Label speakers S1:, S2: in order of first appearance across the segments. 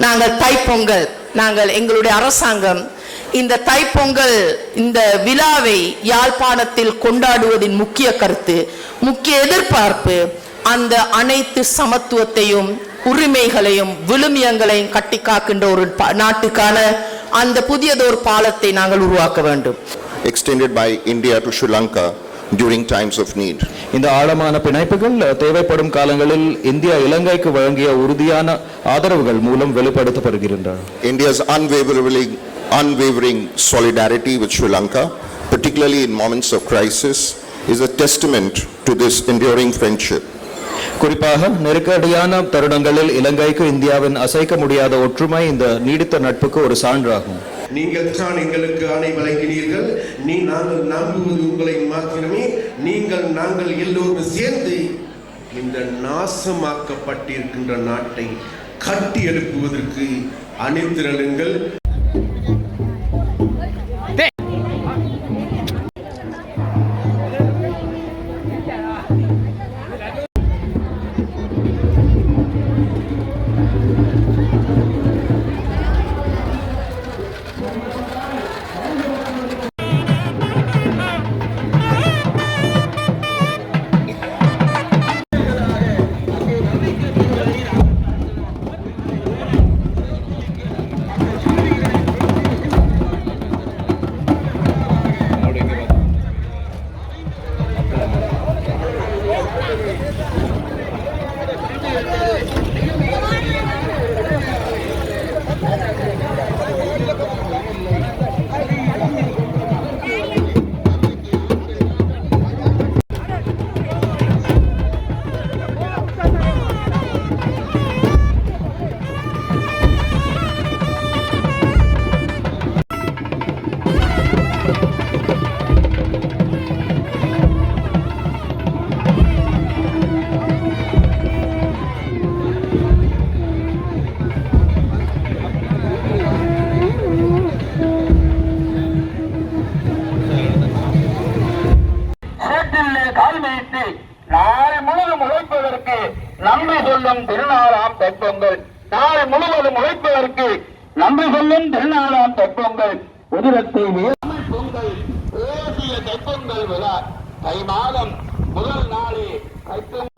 S1: நாங்கள் தைப்பொங்கல், நாங்கள் எங்களுடைய அரசாங்கம் இந்த தைப்பொங்கல் இந்த விழாவை யாழ்ப்பாணத்தில் கொண்டாடுவதின் முக்கிய கருத்து, முக்கிய எதிர்பார்ப்பு அந்த அனைத்து சமத்துவத்தையும் உரிமைகளையும் விழுமியங்களையும் கட்டி காக்கின்ற ஒரு நாட்டுக்கான அந்த புதியதொரு பாலத்தை நாங்கள் உருவாக்க வேண்டும்.
S2: Extended by India to Sri Lanka during times of need.
S3: இந்த ஆழமான பிணைப்புகள் தேவைப்படும் காலங்களில் இந்தியா இலங்கைக்கு வழங்கிய உறுதியான ஆதரவுகள் மூலம் வெளிப்படுத்தப்படுகின்றன.
S2: India's unwavering solidarity with Sri Lanka, particularly in moments of crisis, is a testament to this enduring friendship.
S3: குறிப்பாக நெருக்கடியான தருணங்களில் இலங்கைக்கு இந்தியாவின் அசைக்க முடியாத ஒற்றுமை இந்த நீடித்த நட்புக்கு ஒரு சான்றாகும்.
S4: நீங்கள் தான் எங்களுக்கு ஆணை வழங்கினீர்கள், நாங்கள் நம்புவது உங்களை மாத்திரமே. நாங்கள் எல்லோரும் சேர்ந்து இந்த நாசமாக்கப்பட்டிருக்கின்ற நாட்டை கட்டி எழுப்புவதற்கு அணிதிரளுங்கள்.
S5: நன்றி சொல்லும் திருநாளாம் தைப்பொங்கல். நாள் முழுவதும் உழைப்பதற்கு நன்றி சொல்லும் திருநாளாம் தைப்பொங்கல். உதிரத்தை தமிழ் பொங்கல் தேசிய தைப்பொங்கல் விழா தை மாதம் முதல் நாளே தைப்பொங்கல்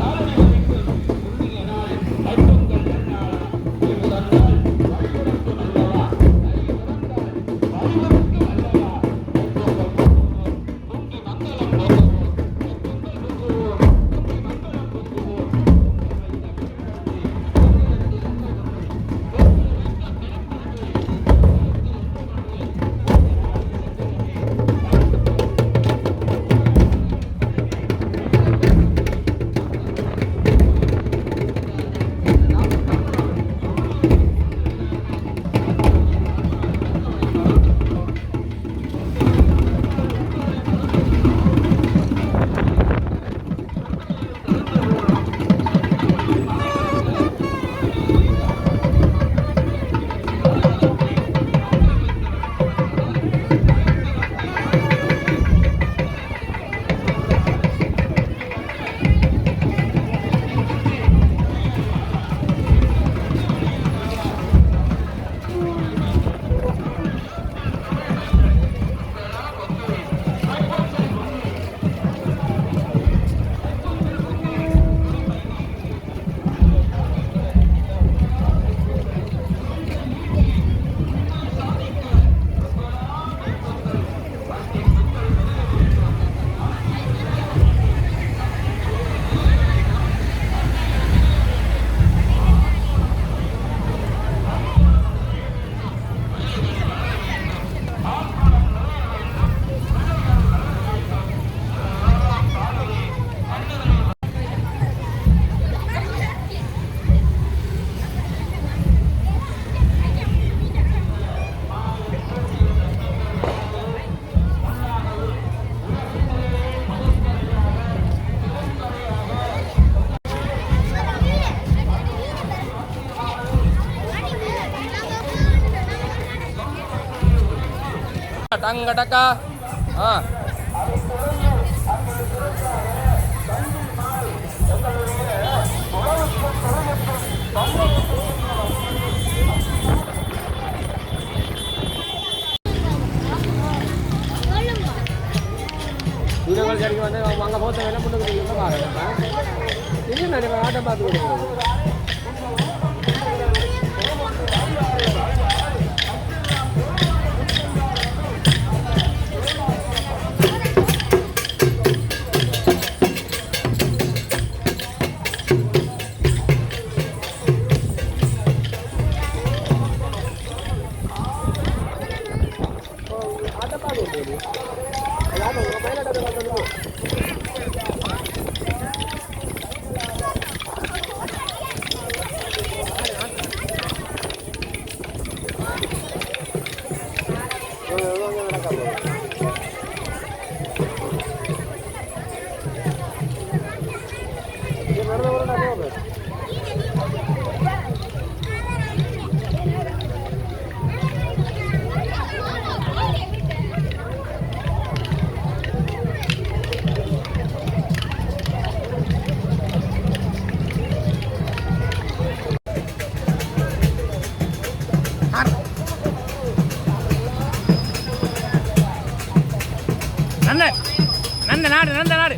S6: Tanggataka, அங்கே போத்த வேலை முன்னுக்கு பாருங்க இது நான் ஆட்டம் பார்த்து கொடுக்குறது நந்த நாடு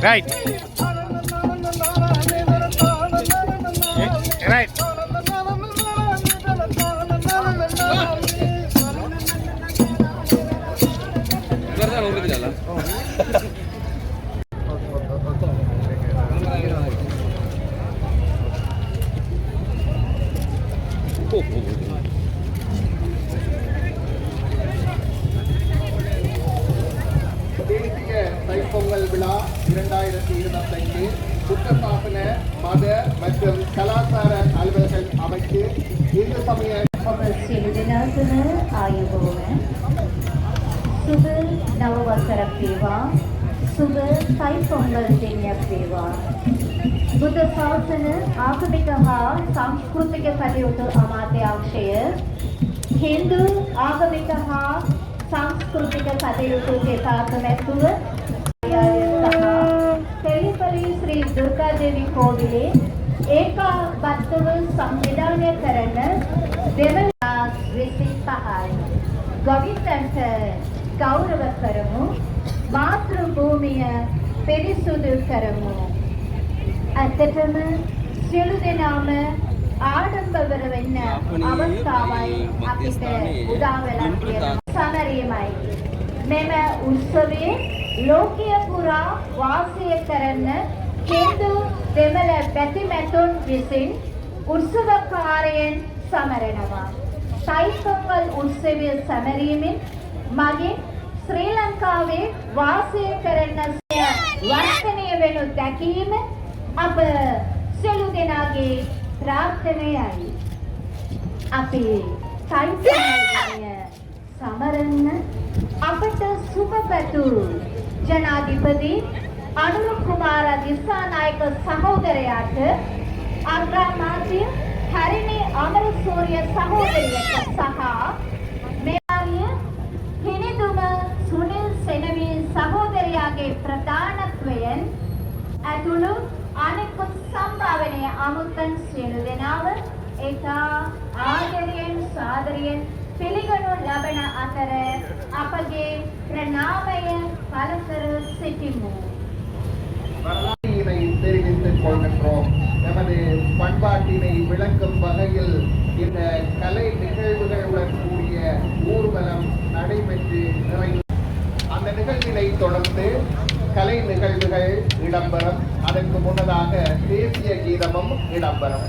S6: ரைட் ரைட்
S7: தேசிய தைப்பொங்கல் விழா 2025 புத்தசாசன மத மற்றும் கலாச்சார அலுவலர்கள் அமைச்சு இந்து சமய
S8: ඔබ සියලු දෙනාටම ආයුබෝවන් සුබ නව වසරක් වේවා සුබ තයිපොංගල් දිනයක් වේවා බුද්ධ ශාසන ආගමික හා සංස්කෘතික කටයුතු අමාත්‍යාංශය හින්දු ආගමික හා සංස්කෘතික කටයුතු දෙපාර්තමේන්තුව තෙලිපලි ශ්‍රී දුර්ගා දේවී කෝවිලේ ඒකාබද්ධව සංවිධානය කරන දෙවන 25යි ගොවිතැන්ට ගෞරව කරමු මාතෘ භූමිය පිරිසුදු කරමු ඇත්තටම සියලු දෙනාම ආඩම්බර වෙන්න අවස්ථාවයි අපිට උදා වෙලා තියෙනවා සමරීමයි මෙම උත්සවයේ ලෝකීය පුරා වාසය කරන හින්දු දෙමළ බැතිමැතුන් විසින් උත්සවකාරයෙන් සමරනවා. තයිපොංගල් උත්සවය සැමරීමෙන් මගින් ශ්‍රී ලංකාවේ වාසය කරන වර්ධනය වෙනු දැකීම අප සියලු දෙනාගේ ප්‍රාර්ථනයයි. අපි තයිපොංගල් සමරන්න අපට සුබ පැතු ජනාධිපති අනුර කුමාර දිසානායක සහෝදරයාට අග්‍රාමාත්‍ය හරිනි අමරසූරිය සහෝදරියට සහ මෙයාගේ හිනිදුම සුනිල් සෙනවි සහෝදරයාගේ ප්‍රධානත්වයෙන් ඇතුළු අනෙකුත් සම්භාවනීය අමුත්තන් සියලු දෙනාව ඒකා ආදරයෙන් සාදරයෙන් පිළිගනු ලබන අතර අපගේ ප්‍රණාමය පළ කර සිටිමු.
S7: வரலாற்றினை தெரிவித்துக் கொள்கின்றோம். நமது பண்பாட்டினை விளக்கும் வகையில் இந்த கலை நிகழ்வுகளுடன் கூடிய ஊர்வலம் நடைபெற்று அந்த நிகழ்வினை தொடர்ந்து கலை நிகழ்வுகள் இடம்பெறும். அதற்கு முன்னதாக தேசிய கீதமும் இடம்பெறும்.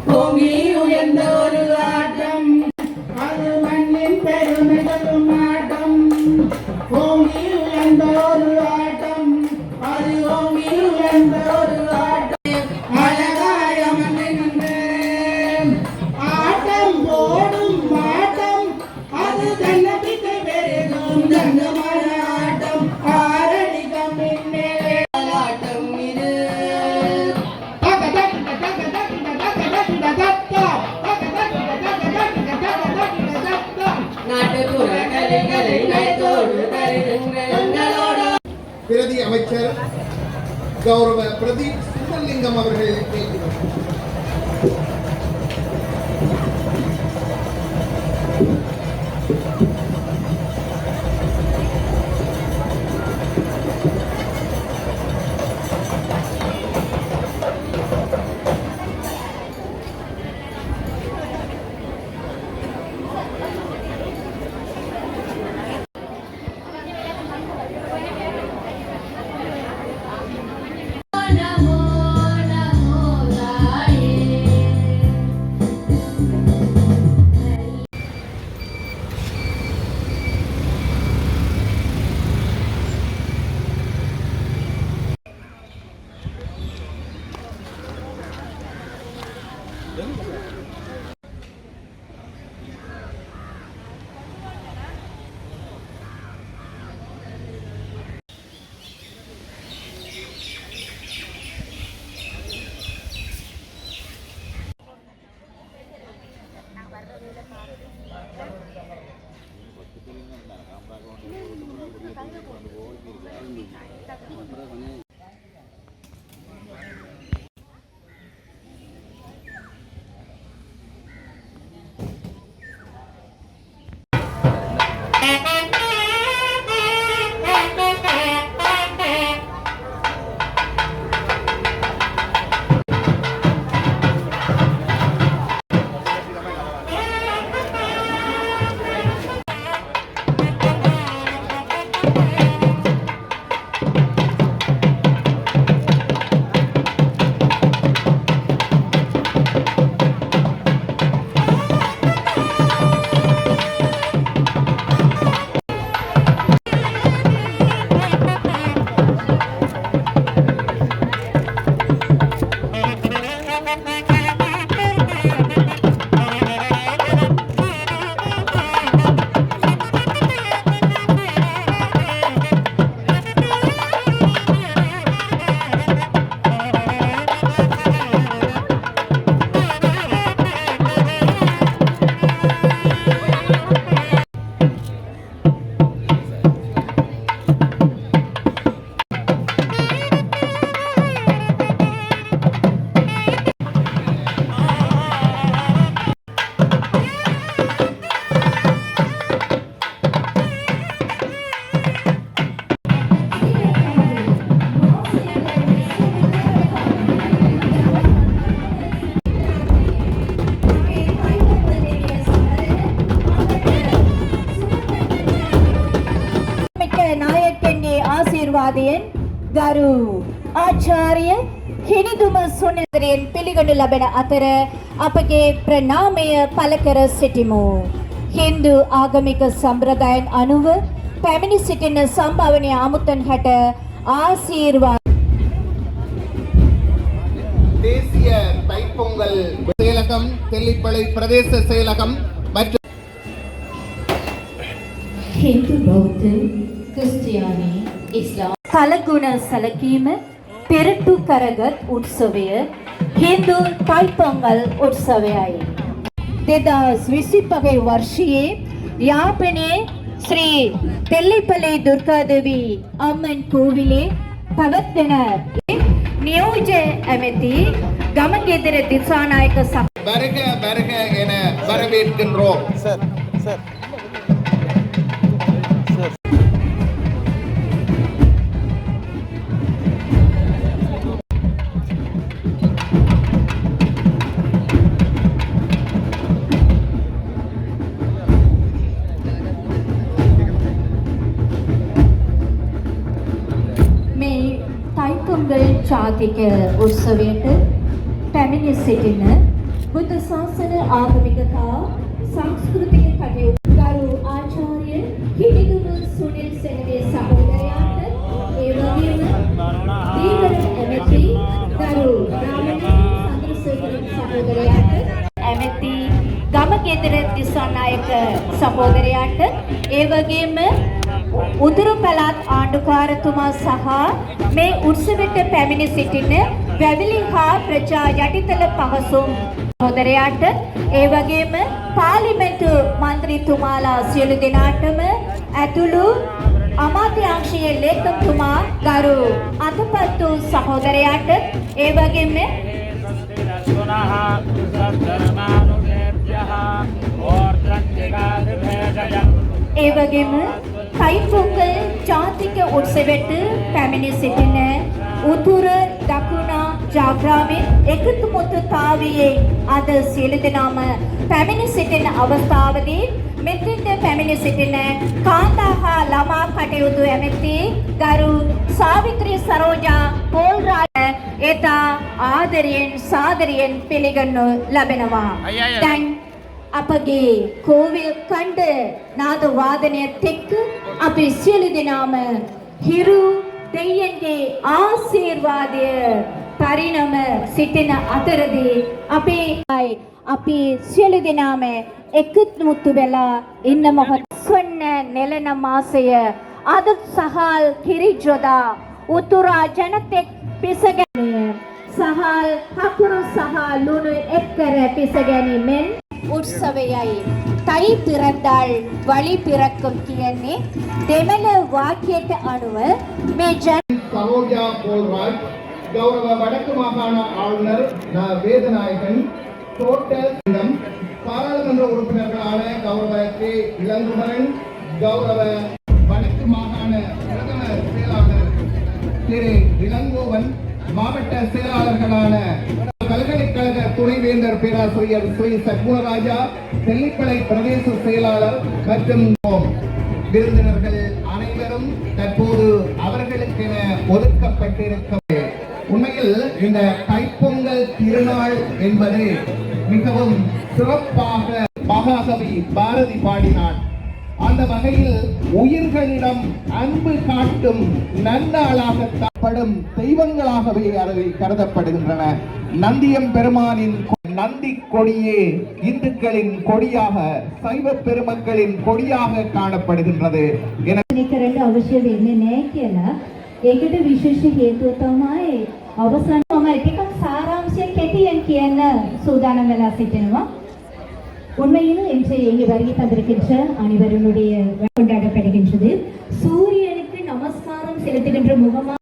S9: பொங்கி உயர்ந்த ஒரு ஆட்டம் அது மண்ணின் பெருமைகளும் ஆட்டம் பொங்கி உயர்ந்த ஒரு ஆட்டம் அது ஓங்கி உயர்ந்த ஒரு ஆட்டம் அழகாய மண்ணின் ஆட்டம் போடும் ஆட்டம் அது தன்னபிக்கை பெருகும் தங்கமான ஆட்டம் ஆரடி கம்பின் மேலே ஆட்டம் இது
S7: பிரதி அமைச்சர் கௌரவ பிரதீப் சிவலிங்கம் அவர்கள் பேசுகிறார்.
S8: Namo Namo ආශිර්වාදයෙන් ගරු ආචාර්ය හිනිදුම සුනිල්දරයන් පිළිගනු ලබන අතර අපගේ ප්‍රණාමය පළ කර සිටිමු. හින්දු ආගමික සම්ප්‍රදායන් අනුව පැමිණි සිටින සම්භාවනීය ආමුත්තන් හැට ආශිර්වාද
S7: தேசிய தைப்பொங்கல் செயலகம் தெல்லிப்பளை பிரதேச செயலகம் மற்றும்
S8: හින්දු බෞද්ධ ක්‍රිස්තියානි ඉස්ලාම් කලගුණ සැලකීම පෙරටු කරගත් උත්සවය හින්දු තයිපොංගල් උත්සවයයි. 2025 වර්ෂයේ යාපනයේ ශ්‍රී තෙල්ලිපලේ දුර්ගාදේවී අම්මන් කෝවිලේ පවත්වන නියෝජ්‍ය ඇමති ගමගෙදර දිසානායක
S7: வருக வருக என வரவேற்கின்றோம்.
S8: මේ තයිපොංගල් ජාතික උත්සවයට පැමිණ සිටින බුද්ධ ශාසන ආගමික හා සංස්කෘතික කටයුතු ගරු ආචාර්ය හිනිදුම සුනිල් සෙනගේ සහෝදරයාට ඒ වගේම දීවර ඇමති ගරු රාමණී චන්ද්‍රසේකරන් සහෝදරයාට ඇමති ගමගෙදර දිසානායක සහෝදරයාට ඒ වගේම උතුරු පළාත් ආණ්ඩුකාරතුමා සහ මේ උත්සවයට පැමිණ සිටින වැවිලි හා ප්‍රජා යටිතල පහසුම් සහෝදරයාට ඒ වගේම පාර්ලිමේන්තු මන්ත්‍රීතුමාලා සියලු දෙනාටම ඇතුළු අමාත්‍යාංශයේ ලේකම්තුමා ගරු අතපත්තු සහෝදරයාට ඒ වගේම ඒ වගේම තයිපොංගල් ජාතික උත්සවයට පැමිණ සිටින උතුර දකුණ ජාග්‍රාමයේ එකතුමුතුතාවයේ අද සියලු දෙනාම පැමිණ සිටින අවස්ථාවේදී මෙතෙන්ට පැමිණ සිටින කාන්තා හා ළමා කටයුතු ඇමති ගරු සාවිත්‍රී සරෝජා පෝල්රාජ එතා ආදරයෙන් සාදරයෙන් පිළිගනු ලබනවා. දැන් අපගේ කෝවිල් කණ්ඩ නාද වාදනයත් එක්ක අපි සියලු දෙනාම හිරු දෙයියන්ගේ ආශිර්වාදය පරිණම සිටින අතරදී අපි සියලු දෙනාම එකමුතු වෙලා ඉන්න මොහොත ස්වර්ණ නෙළන මාසය අද සහල් කිරිජොදා උතුරා ජනතෙක් පිසගැනීම සහල් හකුරු සහ ලුණු එක්කර පිසගැනීමෙන් උත්සවයයි තයි පිරද්දාල් වලි පිරක්කම් කියන්නේ දෙමළ වාක්‍යයට අනුව මේ
S7: சரோஜா போல்ராஜ், கௌரவ வடக்கு மாகாண ஆளுநர் வேதநாயகன், தோட்டம் பாராளுமன்ற உறுப்பினர்களான கௌரவ கே. இளங்குமரன், கௌரவ வடக்கு மாகாண பிரதம செயலாளர் திரு இளங்கோவன், மாவட்ட செயலாளர்களான பல்கலைக்கழக துணைவேந்தர் பேராசிரியர் ஸ்ரீ சத்குணராஜா, தெல்லிப்பளை பிரதேச செயலாளர் மற்றும் விருந்தினர்கள் அனைவரும் தற்போது அவர்களுக்கென ஒதுக்கப்பட்டிருக்க உண்மையில் இந்த தைப்பொங்கல் திருநாள் என்பது மிகவும் சிறப்பாக மகாகவி பாரதி பாடினார். அந்த வகையில் உயிர்களிடம் அன்பு காட்டும் நன்னாளாக படும் தெய்வங்களாகவே அவை கருதப்படுகின்றன. நந்தியம் பெருமானின் நந்தி கொடியே இந்துக்களின் கொடியாக, சைவ பெருமக்களின் கொடியாக காணப்படுகின்றது.
S8: අවශ්‍ය වෙන්නේ නැහැ කියලා ඒකට විශේෂ හේතුව තමයි අවසන් මම ටිකක් சாராம்சය කෙටියෙන් කියන්න සූදානම් වෙලා සිටිනවා. உண்மையில் இன்று இங்கு வருகை தந்திருக்கின்ற அனைவருடைய கொண்டாடப்படுகின்றது. சூரியனுக்கு நமஸ்காரம் செலுத்துகின்ற முகமா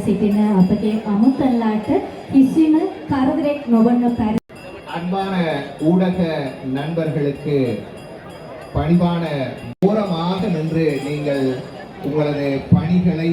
S8: සිටින අපගේ අමුතල්ලාට කිසිම කරදරයක් නොවන පරිදි
S7: அன்பான ஊடக நண்பர்களுக்கு பணிவான ஓரமாக நின்று நீங்கள் உங்களது பணிகளை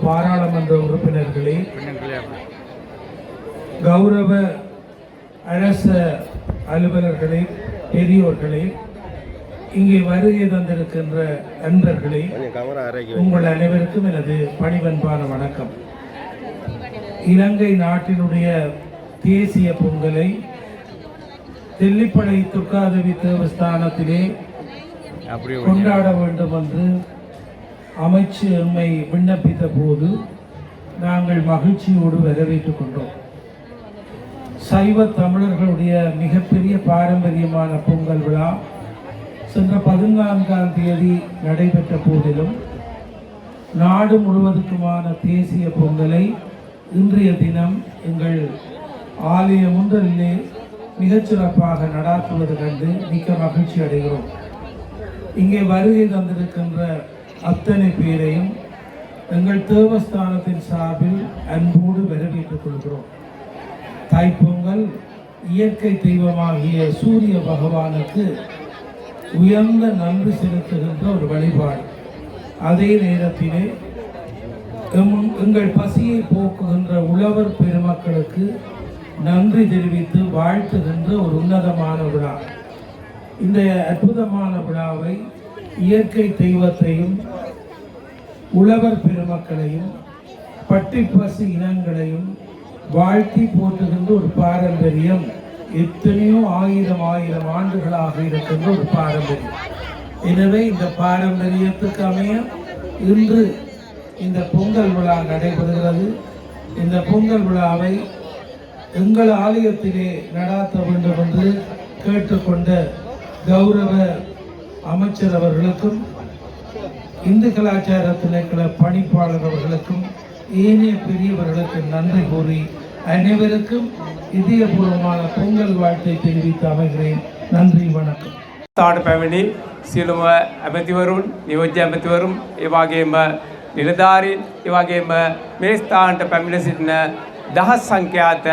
S6: பாராளுமன்ற உறுப்பினர்களே, கௌரவ அரச அலுவலர்களே, பெரியோர்களே, இங்கே வருகை தந்திருக்கின்ற நண்பர்களே, உங்கள் அனைவருக்கும் எனது பணிவன்பான வணக்கம். இலங்கை நாட்டினுடைய தேசிய பொங்கலை தெல்லிப்பளை துர்காதேவி தேவஸ்தானத்திலே கொண்டாட வேண்டும் என்று அமைச்சு எம்மை விண்ணப்பித்த போது நாங்கள் மகிழ்ச்சியோடு வரவேற்றுக் கொண்டோம். சைவ தமிழர்களுடைய மிகப்பெரிய பாரம்பரியமான பொங்கல் விழா சென்ற 14ஆம் தேதி நடைபெற்ற போதிலும் நாடு முழுவதுக்குமான தேசிய பொங்கலை இன்றைய தினம் எங்கள் ஆலயம் ஒன்றிலே மிகச்சிறப்பாக நடாத்துவது கண்டு மிக்க மகிழ்ச்சி அடைகிறோம். இங்கே வருகை தந்திருக்கின்ற அத்தனை பேரையும் எங்கள் தேவஸ்தானத்தின் சார்பில் அன்போடு வரவேற்றுக் கொள்கிறோம். தைப்பொங்கல் இயற்கை தெய்வமாகிய சூரிய பகவானுக்கு உயர்ந்த நன்றி செலுத்துகின்ற ஒரு வழிபாடு. அதே நேரத்திலே எங்கள் பசியை போக்குகின்ற உழவர் பெருமக்களுக்கு நன்றி தெரிவித்து வாழ்த்துகின்ற ஒரு உன்னதமான விழா. இந்த அற்புதமான விழாவை இயற்கை தெய்வத்தையும் உழவர் பெருமக்களையும் பட்டிப்பசு இனங்களையும் வாழ்த்தி போற்றுகின்ற ஒரு பாரம்பரியம் எத்தனையோ ஆயிரம் ஆண்டுகளாக இருக்கின்ற ஒரு பாரம்பரியம். எனவே இந்த பாரம்பரியத்துக்கு அமைய இன்று இந்த பொங்கல் விழா நடைபெறுகிறது. இந்த பொங்கல் விழாவை
S10: எங்கள் ஆலயத்திலே நடாத்த வேண்டும் என்று கேட்டுக்கொண்ட கௌரவ அமைச்சர் அவர்களுக்கும் இந்து கலாச்சார திணைக்கள பணிப்பாளர் அவர்களுக்கும் ஏனைய பெரியவர்களுக்கு நன்றி கூறி அனைவருக்கும் இதயபூர்வமான பொங்கல் வாழ்த்தை தெரிவித்து அமைகிறேன். நன்றி, வணக்கம்.
S6: ස්ථානට පැමිණි සියලුම ඇමතිවරුන්, නියෝජ්‍ය ඇමතිවරුන්, ඒ වගේම නිලධාරීන්, ඒ වගේම මේ ස්ථානට පැමිණ සිටින දහස් සංඛ්‍යාත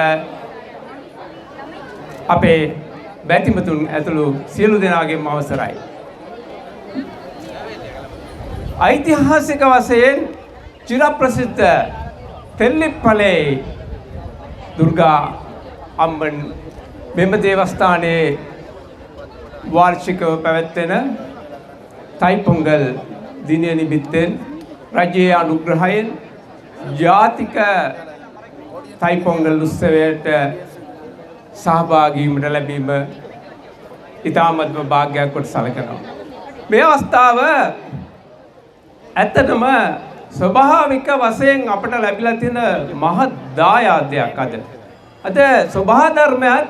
S6: අපේ බැතිමතුන් ඇතුළු සියලු දෙනාගේම අවසරයි. ඓතිහාසික වශයෙන් චිරප්‍රසිද්ධ තෙල්ලිප්පලේ දුර්ගා අම්බන් මෙම දේවස්ථානයේ වාර්ෂිකව පැවැත්වෙන තයිපොංගල් දිනය නිමිත්තෙන් රජයේ අනුග්‍රහයෙන් ජාතික තයිපොංගල් උත්සවයට සහභාගී වීමට ලැබීම ඉතාමත්ම වාසනාවක් කොට සැලකෙනවා. මේ අවස්ථාව ඇත්තටම ස්වභාවික වශයෙන් අපට ලැබිලා තියෙන මහත් දායාදයක් අද. අද ස්වභාව ධර්මයත්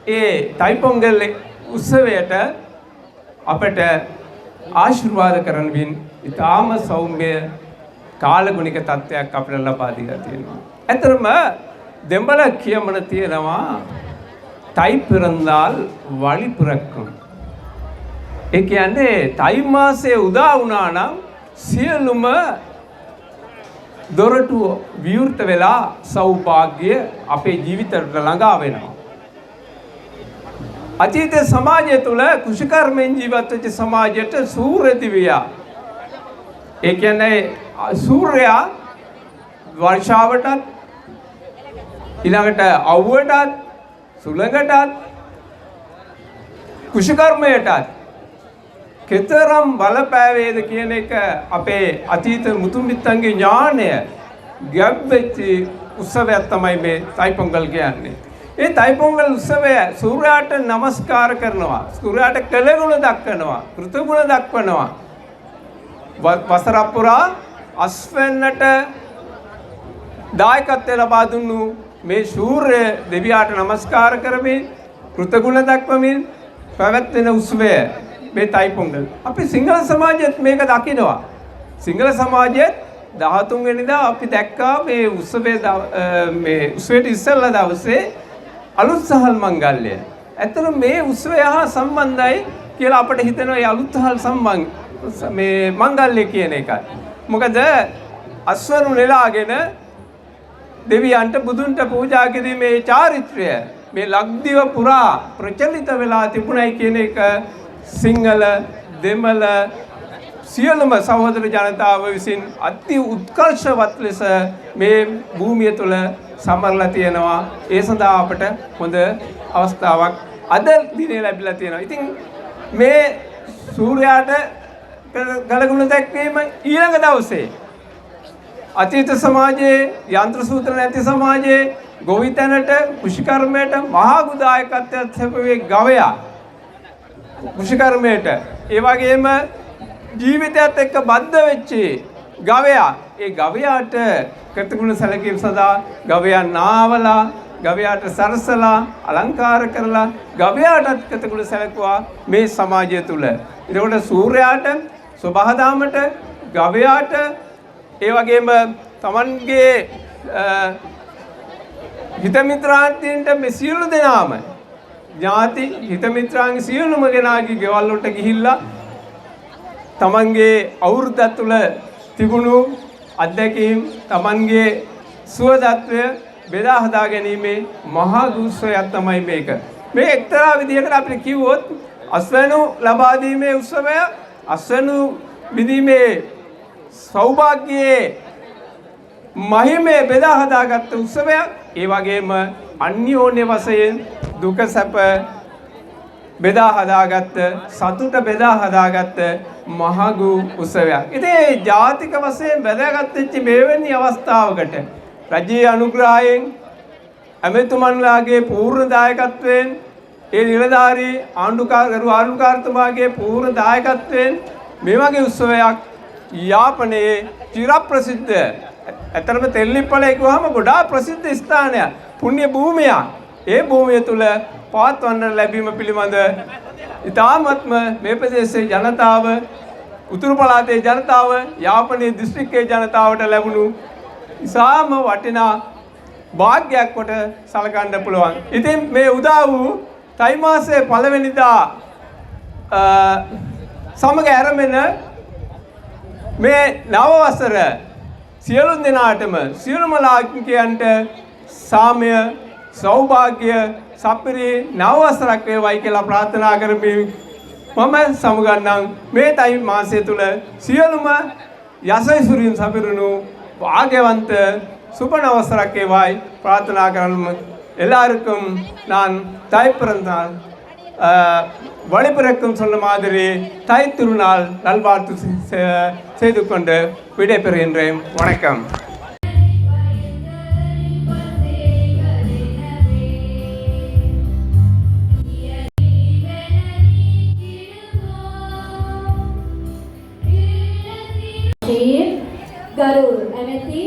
S6: ඒ තයිපොංගල් උත්සවයට අපට ආශිර්වාද කරනවින් ඉතාම සෞම්‍ය කාලගුණික තත්ත්වයක් අපිට ලබා දීලා තියෙනවා. ඇත්තටම දෙඹල කියමන තියෙනවා தை பிறந்தால் வழி பிறக்கும். ඒ කියන්නේ தை මාසයේ උදා වුණා නම් සියලුම දොරටු විවෘත වෙලා සෞභාග්‍ය අපේ ජීවිතයට ළඟා වෙනවා. අතීත සමාජය තුළ කුෂිකර්මෙන් ජීවත් වෙච්ච සමාජයට සූර්ය දිවියා. ඒ කියන්නේ සූර්යයා වර්ෂාවටත් ඊළඟට අවුවටත් සුළඟටත් කුෂිකර්මයටත් කෙතරම් බලපෑවේද කියන එක අපේ අතීත මුතුන්මිත්තන්ගේ ඥාණය ගැබ් වෙච්ච උත්සවයක් තමයි මේ තයිපොංගල් කියන්නේ. ඒ තයිපොංගල් උත්සවය සූර්යාට නමස්කාර කරනවා, සූර්යාට කළගුණ දක්වනවා, කෘතගුණ දක්වනවා. වසර පුරා අස්වැන්නට දායකත්වය ලබා දුන්නු මේ සූර්ය දෙවියාට නමස්කාර කරමින් කෘතගුණ දක්වමින් පැවැත්වෙන උත්සවය මේ තයිපොංගල්. අපි සිංහල සමාජයත් මේක දකිනවා. සිංහල සමාජයත් 13 වෙනිදා අපි දැක්කා මේ උත්සවයට ඉස්සෙල්ලා දවසේ අලුත් සහල් මංගල්‍ය. ඇත්තටම මේ උත්සවය හා සම්බන්ධයි කියලා අපිට හිතෙනවා මේ අලුත් සහල් මේ මංගල්‍ය කියන එක. මොකද අස්වනු නෙලාගෙන දෙවියන්ට බුදුන්ට පූජා කිරීමේ චාරිත්‍රය මේ ලක්දිව පුරා ප්‍රචලිත වෙලා තිබුණයි කියන එක සිංහල දෙමළ සියලුම සහෝදර ජනතාව විසින් අති උත්කර්ෂවත් ලෙස මේ භූමිය තුළ සමරලා තියෙනවා. ඒ සඳහා අපට හොඳ අවස්ථාවක් අද දිනේ ලැබිලා තියෙනවා. ඉතින් මේ සූර්යාට ගලගුණ දැක්වීම ඊළඟ දවසේ අතීත සමාජයේ යන්ත්‍ර සූත්‍ර නැති සමාජයේ ගොවිතැනට කෘෂිකර්මයට මහා ගුදායකත්වයක් ලැබුවේ ගවයා කෘෂිකර්මයට ඒ වගේම ජීවිතයත් එක්ක බද්ධ වෙච්ච ගවයා ඒ ගවයාට කෘතගුණ සැලකීම සඳහා ගවයා නාවලා ගවයාට සරසලා අලංකාර කරලා ගවයාටත් කෘතගුණ සැලකුවා මේ සමාජය තුල. ඒකට සූර්යාට සබහාදාමට ගවයාට ඒ වගේම තමන්ගේ හිතමිත්‍රාන්තින්ට මේ සියලු දෙනාම ඥාති හිතමිත්‍රාන්ගේ සියලුම කෙනාගේ ගෙවල් වලට ගිහිල්ලා තමන්ගේ අවුරුද්ද තුළ තිබුණු අත්දැකීම් තමන්ගේ සුවදත්වය බෙදා හදා ගැනීමේ මහා උත්සවයක් තමයි මේක. මේ එක්තරා විදිහකට අපිට කිව්වොත් අස්වැනු ලබා දීමේ උත්සවය, අස්වැනු විදීමේ සෞභාග්‍යයේ මහිමේ බෙදා හදාගත්ත උත්සවයක්. ඒ වගේම අන්‍යෝන්‍ය වශයෙන් දුක සැප බෙදා හදාගත්ත, සතුට බෙදා හදාගත්ත මහඟු උත්සවයක්. ඉතින් ජාතික වශයෙන් වැදගත් වෙච්ච මෙවැනි අවස්ථාවකට රජයේ අනුග්‍රහයෙන් ඇමතුමන්ලාගේ පූර්ණ දායකත්වයෙන් ඒ නිලධාරී ආණ්ඩුකාරතුමාගේ පූර්ණ දායකත්වයෙන් මේ වගේ උත්සවයක් යාපනයේ චිරප්‍රසිද්ධ ඇතරම තෙල්ලිප්පල කිව්වම ගොඩාක් ප්‍රසිද්ධ ස්ථානයක්. පුණ්‍ය භූමියක්. ඒ භූමිය තුල පවත්වන්න ලැබීම පිළිබඳ ඉතාමත්ම මේ ප්‍රදේශයේ ජනතාව, උතුරු පළාතේ ජනතාව, යාපනයේ දිස්ත්‍රික්කයේ ජනතාවට ලැබුණු ඉතාම වටිනා භාග්‍යයක් කොට සලකන්න පුළුවන්. ඉතින් මේ උදා වූ තයි මාසයේ පළවෙනිදා සමග ආරම්භන මේ නව වසර සියලු දෙනාටම සියලුම ලාංකිකයන්ට සාමය, සෞභාග්‍ය, සප්පිරි නව වසරක් වේවායි කියලා ප්‍රාර්ථනා කරමි. මම සමුගන්නම් මේ තයි මාසය තුල සියලුම යසයිසුරින් සපිරුණු භාග්‍යවන්ත சுப நவசரக்கே வாய் பிரார்த்தனா கரணும். எல்லாருக்கும் நான் தை பிறந்தால் வழிபிறக்கும் சொன்ன மாதிரி தை திருநாள் நல்வாழ்த்து செய்து கொண்டு விடைபெறுகின்றேன். வணக்கம்.
S8: ගරු ඇමති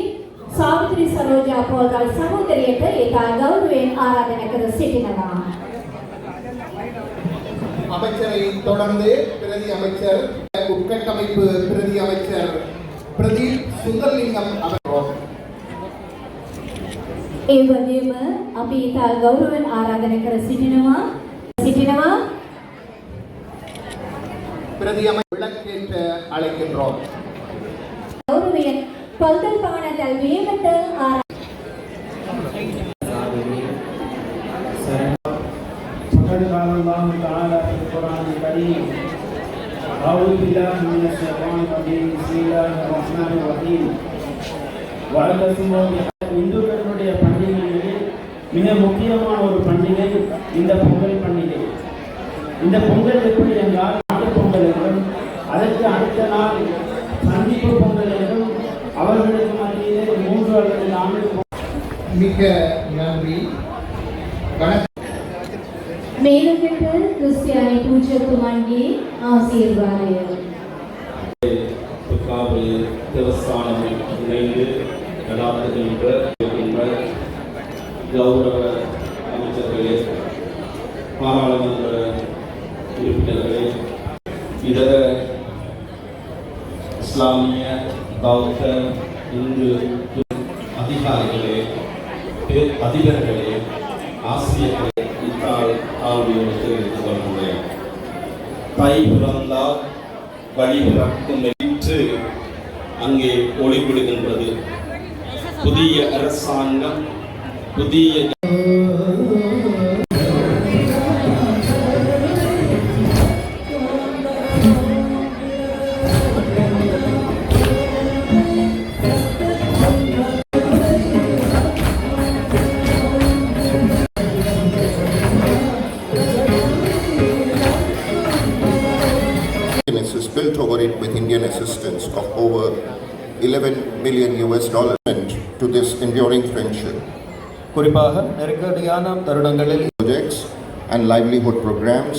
S8: සාවිත්‍රී සරෝජා පොල්ගල් සහෝදරියට ඒකා ගෞරවයෙන් ආරාධනා කර සිටිනවා.
S7: அமைச்சரை தொடர்ந்து பிரதி அமைச்சர் உட்கட்டமைப்பு பிரதி அமைச்சர் பிரதீப் சுந்தர்லிங்கம் அவர்கள்.
S8: ඒ වගේම අපි ඒකා ගෞරවයෙන් ආරාධනා කර සිටිනවා.
S7: பிரதி அமைச்சர் விளக்கேற்ற அழைக்கின்றோம்.
S8: கௌரவයෙන් පොල්ගල් පවණදල් වීමට
S9: فقد قال الله تعالى في القرآن الكريم أعوذ بالله من الشيطان الرجيم بسم الله الرحمن الرحيم واعتصموا இந்துக்களுடைய பண்டிகைகளில் மிக முக்கியமான ஒரு பண்டிகை இந்த பொங்கல் பண்டிகை. இந்த பொங்கல் எப்படி என்றால் நாட்டு பொங்கல் என்றும் அதற்கு அடுத்த நாள் சந்திப்பு பொங்கல் என்றும் அவர்களுக்கு மத்தியிலே 3 அல்லது 4
S7: மிக நன்றி.
S8: මේකට ක්‍රිස්තියානි පූජ්‍යතුමන්ගේ ආශිර්වාදය.
S11: தேவஸ்தானத்தில் இணைந்து நடாத்துகின்ற கௌரவ அமைச்சர்களே, பாராளுமன்ற உறுப்பினர்களே, இதர இஸ்லாமிய, பௌத்த, இந்து அதிகாரிகளே, அதிபர்களே, ஆசிரியர்களே, ஆகியோருக்கு தெரிவித்துக் கொள்கிறேன். தை பிறந்தால் வழி பிறக்கும் என்று அங்கே ஒளிவிடுகின்றது. புதிய அரசாங்கம், புதிய
S2: is built over it with Indian assistance of over $11 million to this enduring friendship.
S3: குறிப்பாக நெருக்கடியான தருணங்களில்
S2: Projects and livelihood programs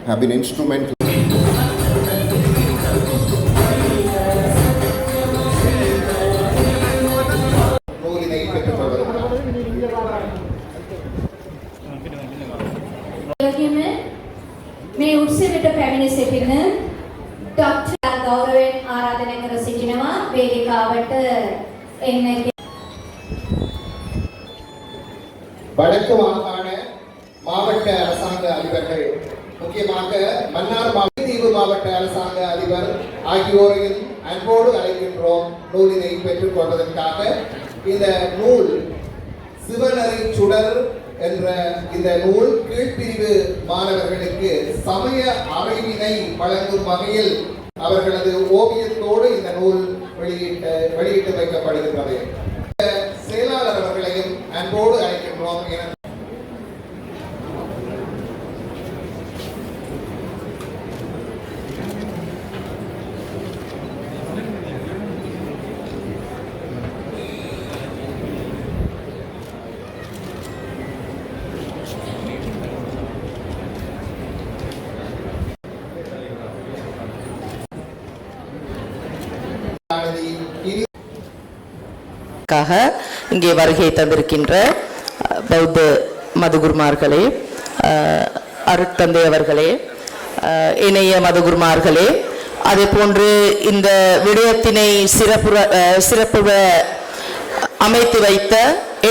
S2: have been instrumental.
S7: நூலினை பெற்றுக் கொள்வதற்காக
S8: මේ උත්සවයට පැමිණ සිටින ඩොක්ටර් ගෞරවයෙන් ආරාධනා කර සිටිනවා වේදිකාවට එන්න.
S7: வடக்கு மாகாண மாவட்ட அரசாங்க அதிபர்கள், முக்கியமாக மன்னார் தீவு மாவட்ட அரசாங்க அதிபர் ஆகியோரையும் அன்போடு அழைக்கின்றோம் நூலினை பெற்றுக் கொள்வதற்காக. இந்த நூல் சிவனறி சுடர் என்ற இந்த நூல் கீழ்பிரிவு மாணவர்களுக்கு சமய அறிவினை வழங்கும் வகையில் அவர்களது ஓவியத்தோடு இந்த நூல் வெளியிட்டு வைக்கப்படுகின்றது. செயலாளர் அவர்களையும் அன்போடு அழைக்கின்றோம்.
S1: பாதுகாப்பதற்காக இங்கே வருகை தந்திருக்கின்ற பௌத்த மதகுருமார்களே, அருட்தந்தை அவர்களே, இணைய மதகுருமார்களே, அதே போன்று இந்த விடயத்தினை சிறப்புற அமைத்து வைத்த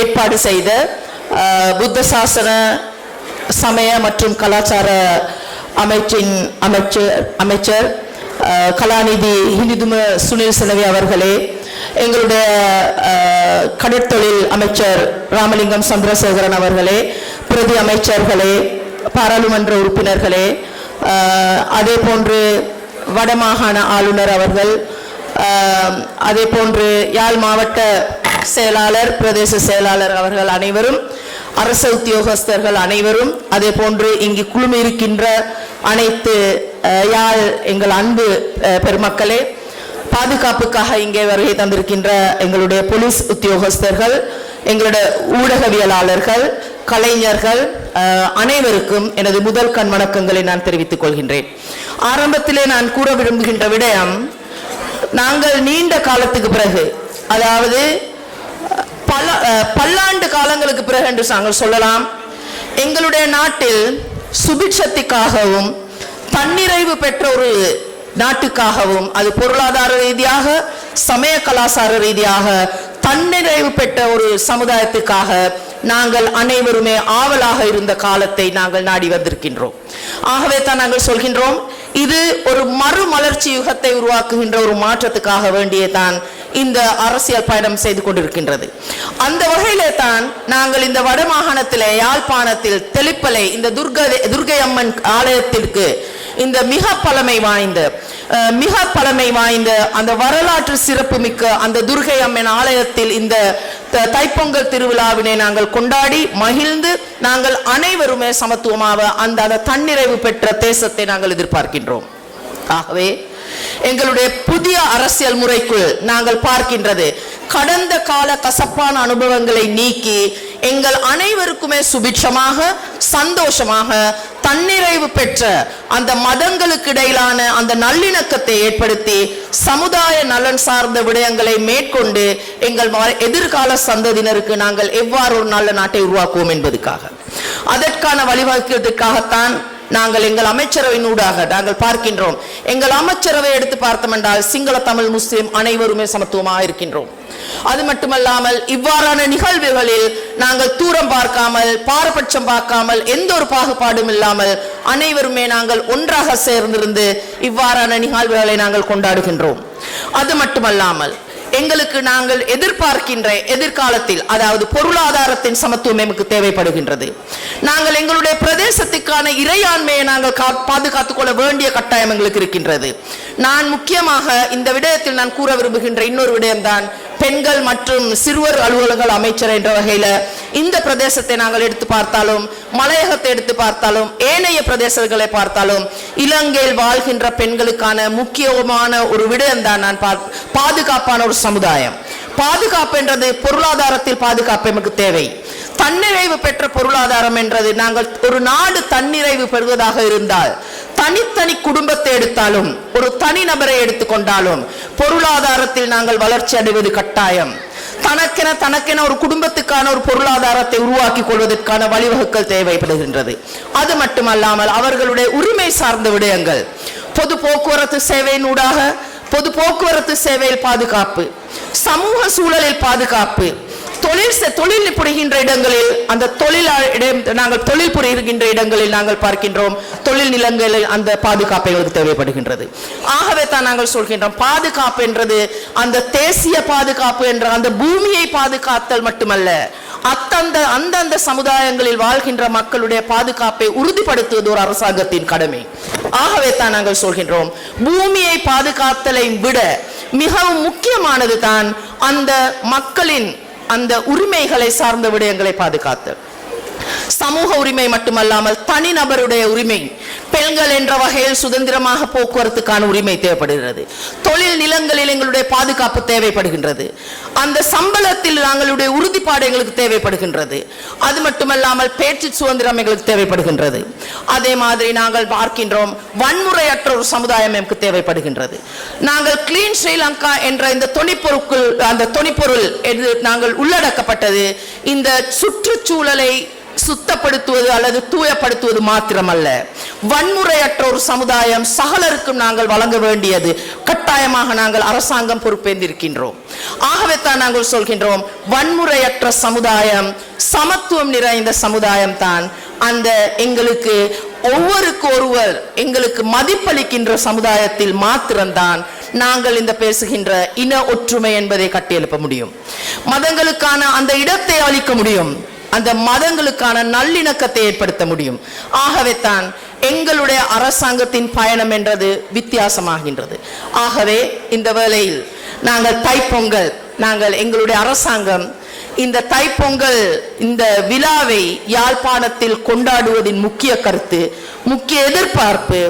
S1: ஏற்பாடு செய்த புத்த சாசன சமய மற்றும் கலாச்சார அமைச்சர் கலாநிதி ஹிந்துதும சுனில் செனவி அவர்களே, எங்களுடைய கடற்தொழில் அமைச்சர் ராமலிங்கம் சந்திரசேகரன் அவர்களே, பிரதி அமைச்சர்களே, பாராளுமன்ற உறுப்பினர்களே, அதே போன்று வடமாகாண ஆளுநர் அவர்கள், அதே போன்று யாழ் மாவட்ட செயலாளர், பிரதேச செயலாளர் அவர்கள் அனைவரும், அரசு உத்தியோகஸ்தர்கள் அனைவரும், அதே போன்று இங்கு குழுமி இருக்கின்ற அனைத்து யாழ் எங்கள் அன்பு பெருமக்களே, பாதுகாப்புக்காக இங்கே வருகை தந்திருக்கின்ற எங்களுடைய போலீஸ் உத்தியோகஸ்தர்கள், எங்களுடைய ஊடகவியலாளர்கள், கலைஞர்கள் அனைவருக்கும் எனது முதல் கண் வணக்கங்களை நான் தெரிவித்துக் கொள்கின்றேன். ஆரம்பத்திலே நான் கூற விரும்புகின்ற விடயம், நாங்கள் நீண்ட காலத்துக்கு பிறகு, அதாவது பல்லாண்டு காலங்களுக்கு பிறகு என்று நாங்கள் சொல்லலாம், எங்களுடைய நாட்டில் சுபிட்சத்திற்காகவும் தன்னிறைவு பெற்ற ஒரு நாட்டுக்காகவும், அது பொருளாதார ரீதியாக சமய கலாச்சார ரீதியாக தன்னிறைவு பெற்ற ஒரு சமுதாயத்துக்காக நாங்கள் அனைவருமே ஆவலாக இருந்த காலத்தை நாங்கள் நாடி வந்திருக்கின்றோம். ஆகவே தான் நாங்கள் சொல்கின்றோம், இது ஒரு மறுமலர்ச்சி யுகத்தை உருவாக்குகின்ற ஒரு மாற்றத்துக்காக வேண்டியே தான் இந்த அரசியல் பயணம் செய்து கொண்டிருக்கின்றது. அந்த வகையிலே தான் நாங்கள் இந்த வடமாகாணத்திலே யாழ்ப்பாணத்தில் தெளிப்பலை இந்த துர்கை அம்மன் ஆலயத்திற்கு இந்த மிக பழமை வாய்ந்த அந்த வரலாற்று சிறப்பு மிக்க அந்த துர்கை அம்மன் ஆலயத்தில் இந்த தைப்பொங்கல் திருவிழாவினை நாங்கள் கொண்டாடி மகிழ்ந்து நாங்கள் அனைவருமே சமத்துவமாக அந்த தன்னிறைவு பெற்ற தேசத்தை நாங்கள் எதிர்பார்க்கின்றோம். ஆகவே எங்களுடைய புதிய அரசியல் முறைக்குள் நாங்கள் பார்க்கின்றது, கடந்த கால கசப்பான அனுபவங்களை நீக்கி எங்கள் அனைவருக்குமே சுபிட்சமாக சந்தோஷமாக தன்னிறைவு பெற்ற அந்த மதங்களுக்கு இடையிலான அந்த நல்லிணக்கத்தை ஏற்படுத்தி சமுதாய நலன் சார்ந்த விடயங்களை மேற்கொண்டு எங்கள் எதிர்கால சந்ததியினருக்கு நாங்கள் எவ்வாறு ஒரு நல்ல நாட்டை உருவாக்குவோம் என்பதற்காக, அதற்கான வழிவகுக்கிறதுக்காகத்தான் நாங்கள் எங்கள் அமைச்சரவையின் ஊடாக நாங்கள் பார்க்கின்றோம். எங்கள் அமைச்சரவை எடுத்து பார்த்தோம் என்றால் சிங்கள, தமிழ், முஸ்லிம் அனைவருமே சமத்துவமாக இருக்கின்றோம். அது மட்டுமல்லாமல் இவ்வாறான நிகழ்வுகளில் நாங்கள் தூரம் பார்க்காமல், பாரபட்சம் பார்க்காமல், எந்த ஒரு பாகுபாடும் இல்லாமல் அனைவருமே நாங்கள் ஒன்றாக சேர்ந்திருந்து இவ்வாறான நிகழ்வுகளை நாங்கள் கொண்டாடுகின்றோம். அது மட்டுமல்லாமல் எங்களுக்கு நாங்கள் எதிர்பார்க்கின்ற எதிர்காலத்தில், அதாவது பொருளாதாரத்தின் சமத்துவம் எமக்கு தேவைப்படுகின்றது. நாங்கள் எங்களுடைய பிரதேசத்துக்கான இறையாண்மையை நாங்கள் பாதுகாத்துக் கொள்ள வேண்டிய கட்டாயம் எங்களுக்கு இருக்கின்றது. நான் முக்கியமாக இந்த விடயத்தில் நான் கூற விரும்புகின்ற இன்னொரு விடயம்தான், பெண்கள் மற்றும் சிறுவர் அலுவலர்கள் அமைச்சர் என்ற வகையில் இந்த பிரதேசத்தை நாங்கள் எடுத்து பார்த்தாலும், மலையகத்தை எடுத்து பார்த்தாலும், ஏனைய பிரதேசங்களை பார்த்தாலும் இலங்கையில் வாழ்கின்ற பெண்களுக்கான முக்கியமான ஒரு விடயம்தான் நான் பாதுகாப்பான ஒரு சமுதாயம். பாதுகாப்பு என்றது பொருளாதாரத்தில் பாதுகாப்பு நமக்கு தேவை. தன்னிறைவு பெற்ற பொருளாதாரம் என்றது, நாங்கள் ஒரு நாடு தன்னிறைவு பெறுவதாக இருந்தால் தனித்தனி குடும்பத்தை எடுத்தாலும் ஒரு தனி நபரை எடுத்துக்கொண்டாலும் பொருளாதாரத்தில் நாங்கள் வளர்ச்சி அடைவது கட்டாயம். தனக்கென ஒரு குடும்பத்துக்கான ஒரு பொருளாதாரத்தை உருவாக்கி கொள்வதற்கான வழிவகுக்கள் தேவைப்படுகின்றது. அது மட்டுமல்லாமல் அவர்களுடைய உரிமை சார்ந்த விடயங்கள், பொது போக்குவரத்து சேவையினூடாக பொது போக்குவரத்து சேவையில் பாதுகாப்பு, சமூக சூழலில் பாதுகாப்பு, தொழில் புரிகின்ற இடங்களில் அந்த நாங்கள் தொழில் புரிகின்ற இடங்களில் நாங்கள் பார்க்கின்றோம் தொழில் நிலங்களில் அந்த பாதுகாப்பு எங்களுக்கு தேவைப்படுகின்றது. ஆகவே தான் நாங்கள் சொல்கின்றோம், பாதுகாப்பு என்றது அந்த தேசிய பாதுகாப்பு என்ற அந்த பூமியை பாதுகாத்தல் மட்டுமல்ல, அந்தந்த சமுதாயங்களில் வாழ்கின்ற மக்களுடைய பாதுகாப்பை உறுதிப்படுத்துவது ஒரு அரசாங்கத்தின் கடமை. ஆகவே தான் நாங்கள் சொல்கின்றோம், பூமியை பாதுகாத்தலை விட மிகவும் முக்கியமானது தான் அந்த மக்களின் அந்த உரிமைகளை சார்ந்த விடயங்களை பாதுகாத்தல். சமூக உரிமை மட்டுமல்லாமல் தனிநபருடைய உரிமை, பெண்கள் என்ற வகையில் சுதந்திரமாக போக்குவரத்துக்கான உரிமை தேவைப்படுகிறது. தொழில் நிலங்களில் எங்களுடைய பாதுகாப்பு தேவைப்படுகின்றது. அந்த சம்பளத்தில் நாங்களுடைய உறுதிப்பாடு எங்களுக்கு தேவைப்படுகின்றது. அது மட்டுமல்லாமல் பேச்சு சுதந்திரம் எங்களுக்கு தேவைப்படுகின்றது. அதே மாதிரி நாங்கள் பார்க்கின்றோம், வன்முறையற்ற ஒரு சமுதாயம் எங்களுக்கு தேவைப்படுகின்றது. நாங்கள் கிளீன் ஸ்ரீலங்கா என்ற இந்த தொனிப்பொருள் நாங்கள் உள்ளடக்கப்பட்டது இந்த சுற்றுச்சூழலை சுத்தப்படுத்துவது அல்லது தூயப்படுத்துவது மாத்திரமல்ல, வன்முறையற்ற ஒரு சமுதாயம் சகலருக்கும் நாங்கள் வழங்க வேண்டியது கட்டாயமாக நாங்கள் அரசாங்கம் பொறுப்பேற்றிருக்கின்றோம். ஆகவே தான் நாங்கள் சொல்கின்றோம், வன்முறையற்ற சமுதாயம், சமத்துவம் நிறைந்த சமுதாயம் தான் அந்த எங்களுக்கு ஒவ்வொருக்கு ஒருவர் எங்களுக்கு மதிப்பளிக்கின்ற சமுதாயத்தில் மாத்திரம்தான் நாங்கள் இந்த பேசுகின்ற இன ஒற்றுமை என்பதை கட்டியெழுப்ப முடியும். மதங்களுக்கான அந்த இடத்தை அளிக்க முடியும். அந்த மதங்களுக்கான நல்லிணக்கத்தை ஏற்படுத்த முடியும். ஆகவே தான் எங்களுடைய அரசாங்கத்தின் பயணம் என்றது வித்தியாசமாகின்றது. ஆகவே இந்த வேளையில் நாங்கள் தைப்பொங்கல், நாங்கள் எங்களுடைய அரசாங்கம் இந்த தைப்பொங்கல் இந்த விழாவை யாழ்ப்பாணத்தில் கொண்டாடுவதின் முக்கிய கருத்து, முக்கிய எதிர்பார்ப்பு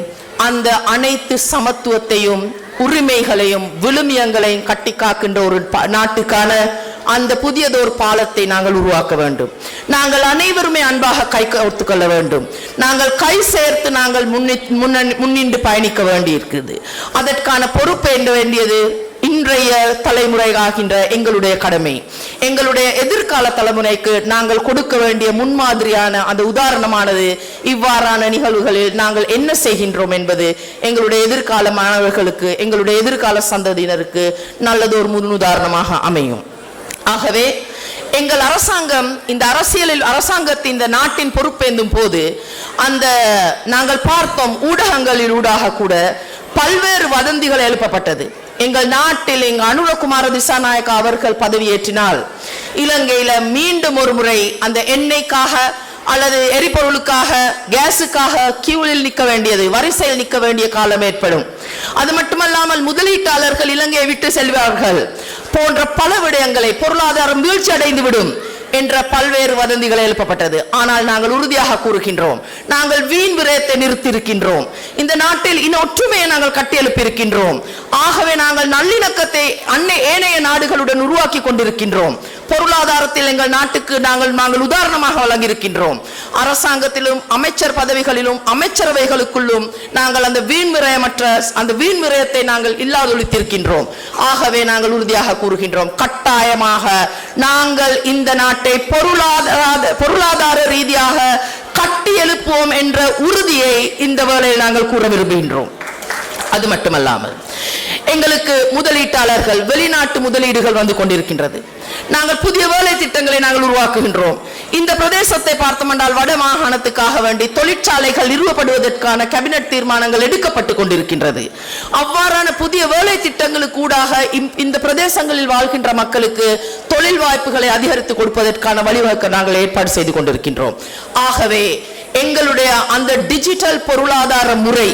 S1: அந்த அனைத்து சமத்துவத்தையும் உரிமைகளையும் விழுமியங்களையும் கட்டி காக்கின்ற ஒரு நாட்டுக்கான அந்த புதியதொரு பாலத்தை நாங்கள் உருவாக்க வேண்டும். நாங்கள் அனைவருமே அன்பாக கை கோர்த்து கொள்ள வேண்டும். நாங்கள் கை சேர்த்து நாங்கள் முன்னின்று பயணிக்க வேண்டியிருக்கிறது. அதற்கான பொறுப்பு என்ன வேண்டியது இன்றைய தலைமுறையாகின்ற எங்களுடைய கடமை. எங்களுடைய எதிர்கால தலைமுறைக்கு நாங்கள் கொடுக்க வேண்டிய முன்மாதிரியான அந்த உதாரணமானது இவ்வாறான நிகழ்வுகளில் நாங்கள் என்ன செய்கின்றோம் என்பது எங்களுடைய எதிர்கால மாணவர்களுக்கு, எங்களுடைய எதிர்கால சந்ததியினருக்கு நல்லதொரு முன்னுதாரணமாக அமையும். ஆகவே எங்கள் அரசாங்கம் இந்த அரசாங்கத்தின் இந்த நாட்டின் பொறுப்பேந்தும் போது அந்த நாங்கள் பார்த்தோம் ஊடகங்களில் ஊடாக கூட பல்வேறு வதந்திகள் எழுப்பப்பட்டது. எங்கள் நாட்டில் எங்கள் அனுரகுமார திசாநாயக்கா அவர்கள் பதவியேற்றினால் இலங்கையில மீண்டும் ஒரு முறை அந்த எண்ணெய்க்காக அல்லது எரிபொருளுக்காக கேஸுக்காக கியூவில் நிற்க வேண்டியது, வரிசையில் நிற்க வேண்டிய காலம் ஏற்படும். அது மட்டுமல்லாமல் முதலீட்டாளர்கள் இலங்கையை விட்டு செல்வார்கள் போன்ற பல விடயங்களை, பொருளாதாரம் வீழ்ச்சி அடைந்துவிடும் என்ற பல்வேறு வதந்திகள் எழுப்பப்பட்டது. ஆனால் நாங்கள் உறுதியாக கூறுகின்றோம், நாங்கள் வீண் விரயத்தை நிறுத்தியிருக்கின்றோம். இந்த நாட்டில் ஒற்றுமையை நாங்கள் கட்டியெழுப்பியிருக்கின்றோம். ஆகவே நாங்கள் நல்லிணக்கத்தை ஏனைய நாடுகளுடன் உருவாக்கி கொண்டிருக்கின்றோம். பொருளாதாரத்தில் எங்கள் நாட்டுக்கு நாங்கள் உதாரணமாக வழங்கியிருக்கின்றோம். அரசாங்கத்திலும் அமைச்சர் பதவிகளிலும் அமைச்சரவைகளுக்குள்ளும் நாங்கள் அந்த வீண் விரயத்தை நாங்கள் இல்லாதொழித்திருக்கின்றோம். ஆகவே நாங்கள் உறுதியாக கூறுகின்றோம், கட்டாயமாக நாங்கள் இந்த நாட்டை பொருளாதார ரீதியாக கட்டி எழுப்புவோம் என்ற உறுதியை இந்த வேளையில் நாங்கள் கூற விரும்புகின்றோம். அது மட்டுமல்லாமல் எங்களுக்கு முதலீட்டாளர்கள், வெளிநாட்டு முதலீடுகள் வந்து கொண்டிருக்கின்றது. நாங்கள் புதிய வேலை திட்டங்களை நாங்கள் உருவாக்குகின்றோம். இந்த பிரதேசத்தை பார்த்தோமென்றால் வட மாகாணத்துக்காக வேண்டி தொழிற்சாலைகள் நிறுவப்படுவதற்கான கேபினட் தீர்மானங்கள் எடுக்கப்பட்டு கொண்டிருக்கின்றது. அவ்வாறான புதிய வேலை திட்டங்களுக்கு ஊடாக இந்த பிரதேசங்களில் வாழ்கின்ற மக்களுக்கு தொழில் வாய்ப்புகளை அதிகரித்து கொடுப்பதற்கான வழிவகை நாங்கள் ஏற்பாடு செய்து கொண்டிருக்கின்றோம். ஆகவே எங்களுடைய அந்த டிஜிட்டல் பொருளாதார முறை,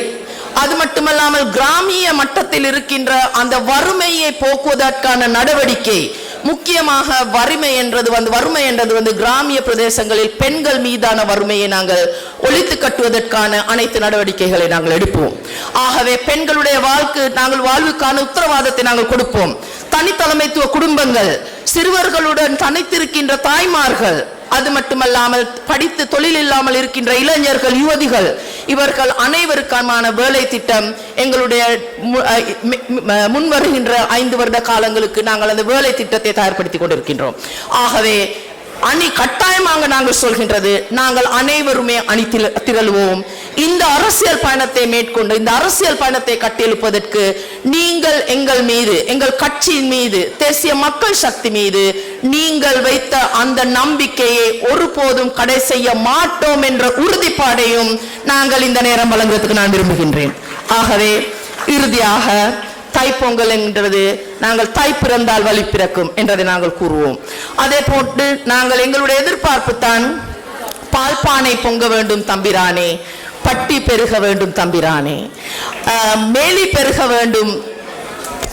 S1: அது மட்டுமல்லாமல் கிராமிய மட்டத்தில் இருக்கின்ற அந்த வறுமையை போக்குவதற்கான நடவடிக்கை, முக்கியமாக வறுமை என்றது கிராமிய பிரதேசங்களில் பெண்கள் மீதான வறுமையை நாங்கள் ஒழித்து கட்டுவதற்கான அனைத்து நடவடிக்கைகளை நாங்கள் எடுப்போம். ஆகவே பெண்களுடைய வாழ்வுக்கான உத்தரவாதத்தை நாங்கள் கொடுப்போம். தனித்தலைமைத்துவ குடும்பங்கள், சிறுவர்களுடன் தனித்திருக்கின்ற தாய்மார்கள், அது மட்டுமல்லாமல் படித்து தொழில் இல்லாமல் இருக்கின்ற இளைஞர்கள், யுவதிகள், இவர்கள் அனைவருக்கான வேலை திட்டம் எங்களுடைய முன்வருகின்ற 5 வருட காலங்களுக்கு நாங்கள் அந்த வேலை திட்டத்தை தயார்படுத்திக் கொண்டிருக்கின்றோம். ஆகவே கட்டாயமாக நாங்கள் சொல்கின்றது, நாங்கள் அனைவருமே திரளுவோம். இந்த அரசியல் பயணத்தை மேற்கொண்டு இந்த அரசியல் பயணத்தை கட்டியெழுப்பதற்கு நீங்கள் எங்கள் மீது, எங்கள் கட்சியின் மீது, தேசிய மக்கள் சக்தி மீது நீங்கள் வைத்த அந்த நம்பிக்கையை ஒருபோதும் கடை செய்ய மாட்டோம் என்ற உறுதிப்பாடையும் நாங்கள் இந்த நேரம் வழங்குவதற்கு நான் விரும்புகின்றேன். ஆகவே இறுதியாக தைப்பொங்கல் என்றது நாங்கள் தை பிறந்தால் வழி பிறக்கும் என்றதை நாங்கள் கூறுவோம். அதே போட்டு நாங்கள் எங்களுடைய எதிர்பார்ப்பு தான், பால்பானை பொங்க வேண்டும் தம்பிரானே, பட்டி பெருக வேண்டும் தம்பிரானே, மேலி பெருக வேண்டும்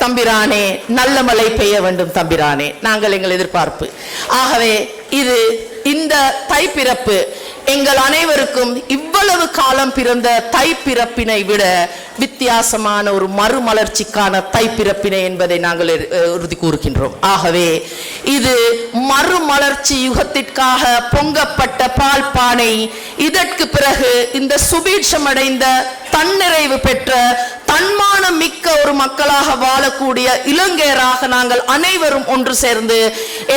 S1: தம்பிரானே, நல்ல மழை பெய்ய வேண்டும் தம்பிரானே, நாங்கள் எங்கள் எதிர்பார்ப்பு. ஆகவே இந்த தை பிறப்பு எங்கள் அனைவருக்கும் இவ்வளவு காலம் பிறந்த தை பிறப்பினை விட வித்தியாசமான ஒரு மறுமலர்ச்சிக்கான தை பிறப்பினை என்பதை நாங்கள் உறுதி கூறுகின்றோம். ஆகவே இது மறுமலர்ச்சி யுகத்திற்காக பொங்கப்பட்ட பால் பானை. இதற்கு பிறகு இந்த சுபீட்சமடைந்த தன்னிறைவு பெற்ற தன்மானம் மிக்க ஒரு மக்களாக வாழக்கூடிய இலங்கையராக நாங்கள் அனைவரும் ஒன்று சேர்ந்து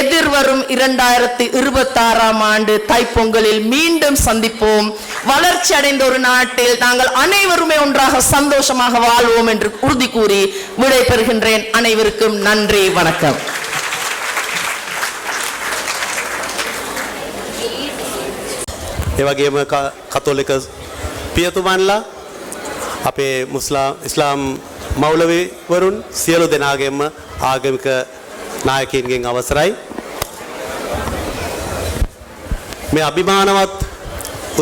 S1: எதிர்வரும் 2026ஆம் ஆண்டு தைப்பொங்கலில் மீண்டும் சந்திப்போம். வளர்ச்சி அடைந்த ஒரு நாட்டில் நாங்கள் அனைவருமே ஒன்றாக சந்தோஷமாக வாழ்வோம் என்று உறுதி கூறி விடை பெறுகின்றேன். அனைவருக்கும் நன்றி, வணக்கம்.
S12: එවගේම කතෝලික පියතුමන්ලා අපේ ඉස්ලාම් මෞලවිවරුන් සියලු දෙනාගේම ආගමික නායකයින්ගෙන් අවසරයි. මේ අභිමානවත්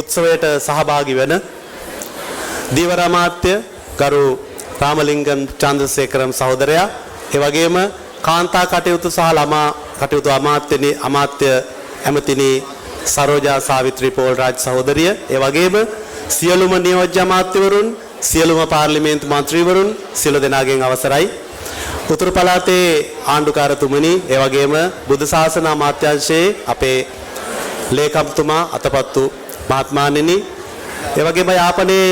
S12: උත්සවයට සහභාගී වෙන දීවර අමාත්‍ය ගරු රාමලිංගම් චන්ද්‍රසේකරම් සහෝදරයා, ඒ වගේම කාන්තා කටයුතු සහ ළමා කටයුතු අමාත්‍ය ඇමතිනි සරෝජා සාවිත්‍රී පෝල්රාජ් සහෝදරිය, ඒ වගේම සියලුම නියෝජ්‍ය අමාත්‍යවරුන්, සියලුම පාර්ලිමේන්තු මන්ත්‍රීවරුන් සියලු දෙනාගෙන් අවසරයි. උතුරු පළාතේ ආණ්ඩුකාරතුමනි, ඒ වගේම බුදු ශාසන අමාත්‍යාංශයේ අපේ ලේකම්තුමා අතපත්තු මහත්මාණෙනි, ඒ වගේම යාපනයේ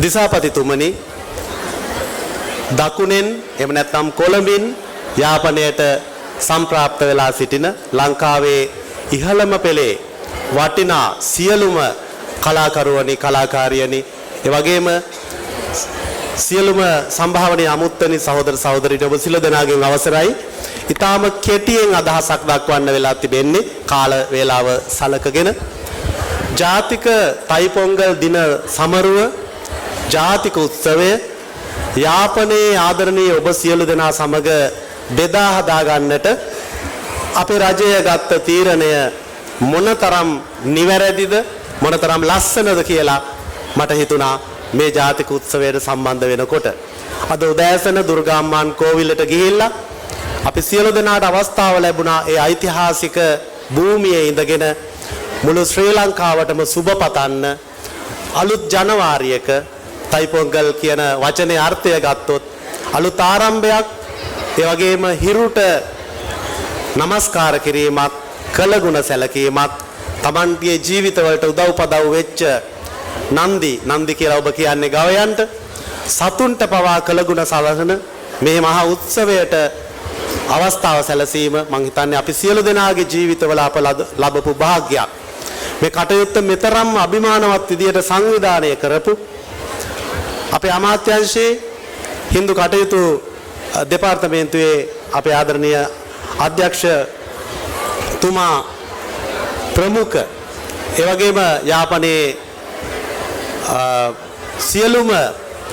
S12: දිසාපතිතුමනි, දකුණෙන් එහෙම නැත්නම් කොළඹින් යාපනයට සම්ප්‍රාප්ත වෙලා සිටින ලංකාවේ ඉහළම පෙළේ වටිනා සියලුම කලාකරුවනි, කලාකාරියනි, ඒ වගේම සියලුම සම්භාවනීය අමුත්තනි සහෝදර සහෝදරියනි, ඔබ සියලු දෙනාගෙන් අවසරයි. ඊටාම කෙටියෙන් අදහසක් දක්වන්න වෙලා තිබෙන්නේ කාල වේලාව සලකගෙන. ජාතික තයිපොංගල් දින සමරුව ජාතික උත්සවය යාපනයේ ආදරණීය ඔබ සියලු දෙනා සමග බෙදා හදා ගන්නට අපේ රජය ගත්ත තීරණය මොනතරම් නිවැරදිද, මොනතරම් ලස්සනද කියලා මට හිතුණා මේ ජාතික උත්සවයට සම්බන්ධ වෙනකොට. අද උදෑසන දුර්ගාම්මාන් කෝවිලට ගිහිල්ලා අපි සියලු දෙනාට අවස්ථාව ලැබුණා ඒ ඓතිහාසික භූමියේ ඉඳගෙන මුළු ශ්‍රී ලංකාවටම සුබ පතන්න. අලුත් ජනවාරියක තයිපොංගල් කියන වචනේ අර්ථය ගත්තොත් අලුත් ආරම්භයක්, ඒ වගේම හිරුට නමස්කාර කිරීමක්, කළගුණ සැලකීමක්, Tamanගේ ජීවිතවලට උදව්පදව් වෙච්ච නන්දි කියලා ඔබ කියන්නේ ගවයන්ට, සතුන්ට පවා කළගුණ සලසන මේ මහා උත්සවයට අවස්ථාව සැලසීම මං හිතන්නේ අපි සියලු දෙනාගේ ජීවිතවල අප ලැබපු වාසනාවක්. මේ කටයුත්ත මෙතරම් අභිමානවත් විදියට සංවිධානය කරපු අපේ අමාත්‍යාංශයේ හින්දු කටයුතු දෙපාර්තමේන්තුවේ අපේ ආදරණීය අධ්‍යක්ෂතුමා ප්‍රමුඛ, ඒ වගේම යාපනයේ සියලුම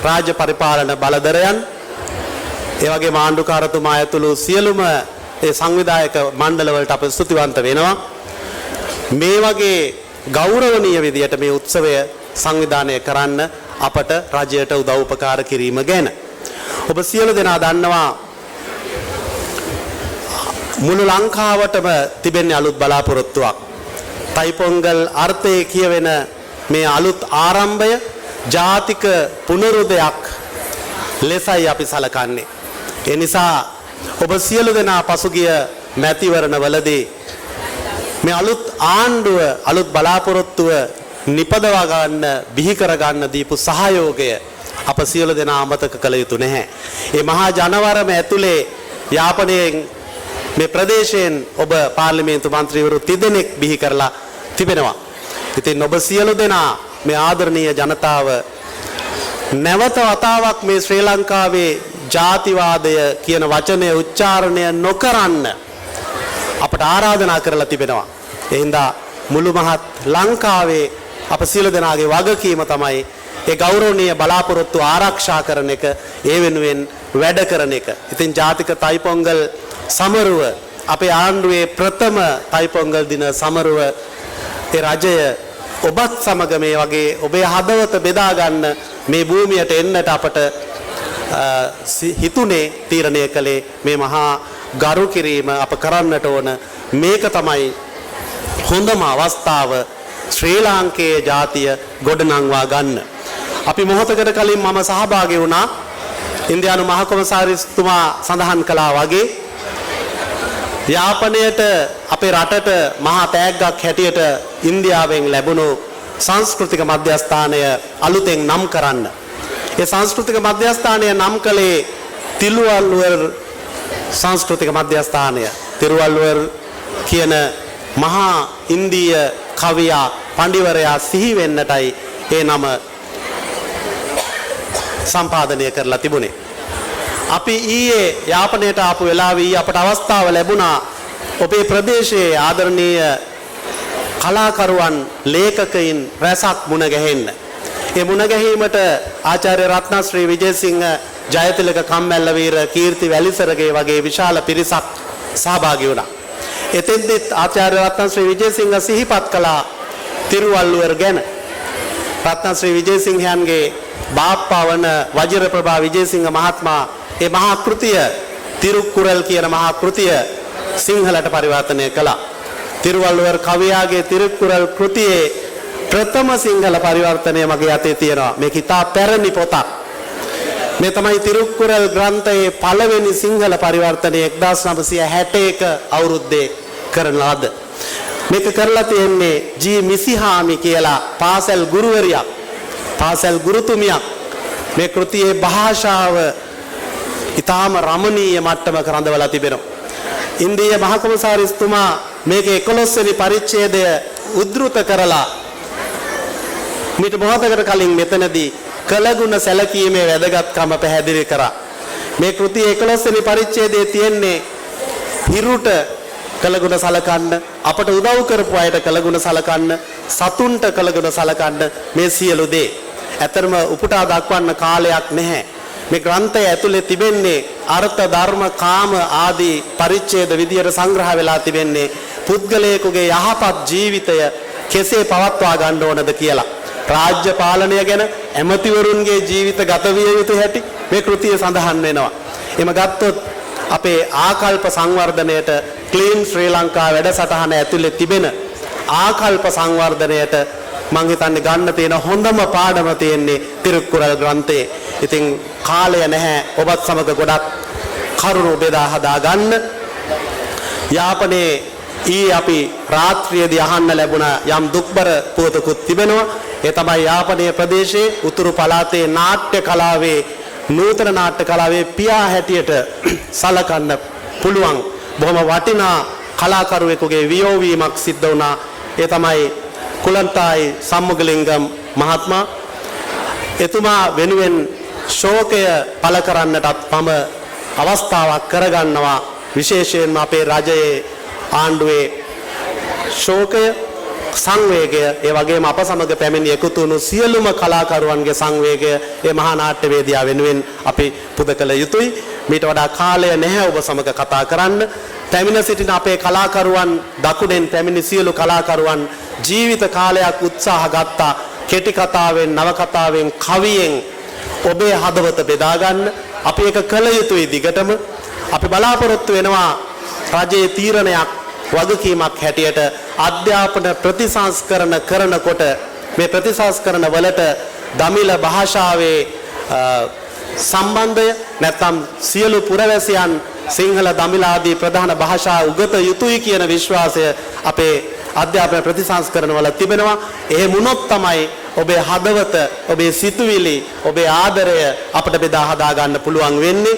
S12: රාජ්‍ය පරිපාලන බලධරයන්, ඒ වගේම ආණ්ඩුකාරතුමා ඇතුළු සියලුම ඒ සංවිධායක මණ්ඩලවලට අප ස්තුතිවන්ත වෙනවා. මේ වගේ ගෞරවනීය විදියට මේ උත්සවය සංවිධානය කරන්න අපට රජයට උදව් උපකාර කිරීම ගැන. ඔබ සියලු දෙනා දන්නවා මුළු ලංකාවටම තිබෙන අලුත් බලාපොරොත්තුවක්. තයිපොංගල් අර්ථයේ කියවෙන මේ අලුත් ආරම්භය ජාතික පුනරුදයක් ලෙසයි අපි සලකන්නේ. ඒ නිසා ඔබ සියලු දෙනා පසුගිය මැතිවරණවලදී මේ අලුත් ආණ්ඩුව, අලුත් බලාපොරොත්තුව නිපදවා ගන්න, බිහි කර ගන්න දීපු සහයෝගය අප සියලු දෙනා අමතක කළ යුතු නැහැ. මේ මහා ජනවරම ඇතුලේ යාපනයෙන් මේ ප්‍රදේශයෙන් ඔබ පාර්ලිමේන්තු මන්ත්‍රීවරු 3 දෙනෙක් බිහි කරලා තිබෙනවා. ඉතින් ඔබ සියලු දෙනා මේ ආදරණීය ජනතාව නැවත වතාවක් මේ ශ්‍රී ලංකාවේ ජාතිවාදය කියන වචනය උච්චාරණය නොකරන්න අපට ආරාධනා කරලා තිබෙනවා. ඒ හින්දා මුළු මහත් ලංකාවේ අප සියලු දෙනාගේ වගකීම තමයි ඒ ගෞරවනීය බලාපොරොත්තු ආරක්ෂා කරන එක, ඒ වෙනුවෙන් වැඩ කරන එක. ඉතින් ජාතික තයිපොංගල් සමරුව අපේ ආණ්ඩුවේ ප්‍රථම තයිපොංගල් දින සමරුව ඒ රජය ඔබත් සමග මේ වගේ ඔබේ හදවත බෙදා ගන්න මේ භූමියට එන්නට අපට හිතුනේ, තීරණය කළේ මේ මහා ගරු කිරීම අප කරන්නට ඕන. මේක තමයි හොඳම අවස්ථාව ශ්‍රී ලාංකේය ජාතිය ගොඩනංවා ගන්න. අපි මොහොතකට කලින් මම සහභාගී වුණා ඉන්දියානු මහ කොමසාරිස්තුමා සඳහන් කළා වගේ යාපනයට අපේ රටට මහා තෑග්ගක් හැටියට ඉන්දියාවෙන් ලැබුණු සංස්කෘතික මධ්‍යස්ථානය අලුතෙන් නම් කරන්න. ඒ සංස්කෘතික මධ්‍යස්ථානය නම් කළේ තිරුවල්ලුවර් සංස්කෘතික මධ්‍යස්ථානය. තිරුවල්ලුවර් කියන මහා ඉන්දීය කවියා පඬිවරයා සිහි වෙන්නටයි ඒ නම සම්පාදනය කරලා තිබුණේ. අපි ඊයේ යාපනයට ආපු වෙලාවේ අපට අවස්ථාව ලැබුණා ඔබේ ප්‍රදේශයේ ආදරණීය කලාකරුවන් ලේඛකයින් රැසක් මුණ ගැහෙන්න. ඒ මුණ ගැහිමට ආචාර්ය රත්නශ්‍රී විජේසිංහ ජයතිලක කම්මැල්ලවීර කීර්ති වැලිසරගේ වගේ විශාල පිරිසක් සහභාගී වුණා. එතෙන්දිත් ආචාර්ය රත්නශ්‍රී විජේසිංහ සිහිපත් කළා තිරුවල්ලුවර් ගැන. රත්නශ්‍රී විජේසිංහයන්ගේ බාප්පා වන වජිරප්‍රභා විජේසිංහ මහත්මයා ඒ මහා කෘතිය තිරුක්කුරල් කියන මහා කෘතිය සිංහලට පරිවර්තනය කළා. තිරුවල්ලුවර් කවියාගේ තිරුක්කුරල් කෘතියේ ප්‍රථම සිංහල පරිවර්තනය මගේ අතේ තියෙනවා. මේක ඉතා පැරණි පොතක්. මේ තමයි තිරුක්කුරල් ග්‍රන්ථයේ පළවෙනි සිංහල පරිවර්තනය 1961 අවුරුද්දේ කරන ලද. මේක කරලා තියෙන්නේ ජී මිසිහාමි කියලා පාසල් ගුරුවරියක්. පාසල් ගුරුතුමියක් මේ කෘතියේ භාෂාව ඉතාම රමණීය මට්ටමක රඳවලා තිබෙනවා. ඉන්දීය මහ කොමසාරිස්තුමා මේකේ 11 වෙනි පරිච්ඡේදය උද්දෘත කරලා මිට මොහොතකට කලින් මෙතනදී කළගුණ සැලකීමේ වැදගත්කම පැහැදිලි කරා. මේ කෘතියේ 11 වෙනි පරිච්ඡේදයේ තියෙන්නේ හිරුට කළගුණ සලකන්න, අපට උදව් කරපු අයට කළගුණ සලකන්න, සතුන්ට කළගුණ සලකන්න මේ සියලු දේ. ඇතරම උපුටා දක්වන්න කාලයක් නැහැ. මේ ග්‍රන්ථය ඇතුලේ තිබෙන්නේ අර්ථ ධර්ම කාම ආදී පරිච්ඡේද විදියට සංග්‍රහ වෙලා තිබෙන්නේ පුද්ගලයෙකුගේ යහපත් ජීවිතය කෙසේ පවත්වා ගන්න ඕනද කියලා. රාජ්‍ය පාලනය ගැන ඇමතිවරුන්ගේ ජීවිත ගත විය යුතු හැටි මේ කෘතිය සඳහන් වෙනවා. එම ගත්තොත් අපේ ආකල්ප සංවර්ධනයට ක්ලීන් ශ්‍රී ලංකා වැඩසටහන ඇතුලේ තිබෙන ආකල්ප සංවර්ධනයට මං හිතන්නේ ගන්න තියෙන හොඳම පාඩම තියෙන්නේ තිරුක්කුරල් ග්‍රන්ථයේ. ඉතින් කාලය නැහැ ඔබත් සමග ගොඩක් කරුණු බෙදා හදා ගන්න. යාපනයේ අපි රාත්‍රියේදී අහන්න ලැබුණ යම් දුක්බර පුවතකුත් තිබෙනවා. ඒ තමයි යාපනයේ ප්‍රදේශයේ උතුරු පළාතේ නාට්‍ය කලාවේ නූතන නාට්‍ය කලාවේ පියා හැටියට සලකන්න පුළුවන් බොහොම වටිනා කලාකරුවෙකුගේ වියෝවීමක් සිද්ධ වුණා. ඒ තමයි කුලන්තායි සම්මුගලිංගම් මහත්මයා. එතුමා වෙනුවෙන් ශෝකය පළ කරන්නටත් මම අවස්ථාවක් කරගන්නවා. විශේෂයෙන්ම අපේ රජයේ ආණ්ඩුවේ ශෝකය සංවේගය ඒ වගේම අප සමග පැමිණි එකතු වුණු සියලුම කලාකරුවන්ගේ සංවේගය ඒ මහා නාට්‍ය වේදිකාව වෙනුවෙන් අපි පුද කළ යුතුයි. මීට වඩා කාලය නැහැ ඔබ සමග කතා කරන්න. පැමිණ සිටින අපේ කලාකරුවන් දකුණෙන් පැමිණි සියලු කලාකරුවන් ජීවිත කාලයක් උත්සාහ ගත්තා. කෙටි කතාවෙන් නව කතාවෙන් කවියෙන් ඔබේ හදවත බෙදා ගන්න. අපි ඒක කළ යුතුයි දිගටම. අපි බලාපොරොත්තු වෙනවා රජයේ තීරණයක් වගකීමක් හැටියට අධ්‍යාපන ප්‍රතිසංස්කරණ කරනකොට මේ ප්‍රතිසංස්කරණ වලට දමිළ භාෂාවේ සම්බන්ධය නැත්නම් සියලු පුරවැසියන් සිංහල දමිළ ආදී ප්‍රධාන භාෂා උගත යුතුයි කියන විශ්වාසය අපේ අධ්‍යාපන ප්‍රතිසංස්කරණ වල තිබෙනවා. එහෙම වුණොත් තමයි ඔබේ හදවත, ඔබේ සිතුවිලි, ඔබේ ආදරය අපට බෙදා හදා ගන්න පුළුවන් වෙන්නේ.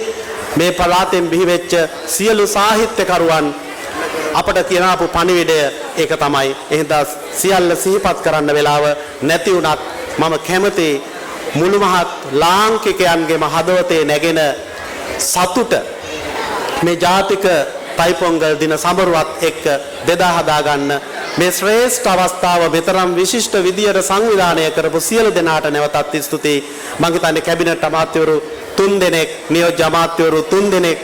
S12: මේ පළාතෙන් බිහිවෙච්ච සියලු සාහිත්‍යකරුවන් අපට කියනාපු පණිවිඩය ඒක තමයි. එහෙනම් සියල්ල සිහිපත් කරන්න වෙලාව නැති වුණත් මම කැමති මුළු මහත් ලාංකිකයන්ගේම හදවතේ නැගෙන සතුට මේ ජාතික තයිපොංගල් දින සමරුවත් එක්ක බෙදා හදා ගන්න මේ ශ්‍රේෂ්ඨ අවස්ථාව මෙතරම් විශිෂ්ට විදියට සංවිධානය කරපු සියලු දෙනාට නැවතත් ස්තුතියි. මම හිතන්නේ කැබිනට් අමාත්‍යවරු 3 දෙනෙක්, නියෝජ්‍ය අමාත්‍යවරු 3 දෙනෙක්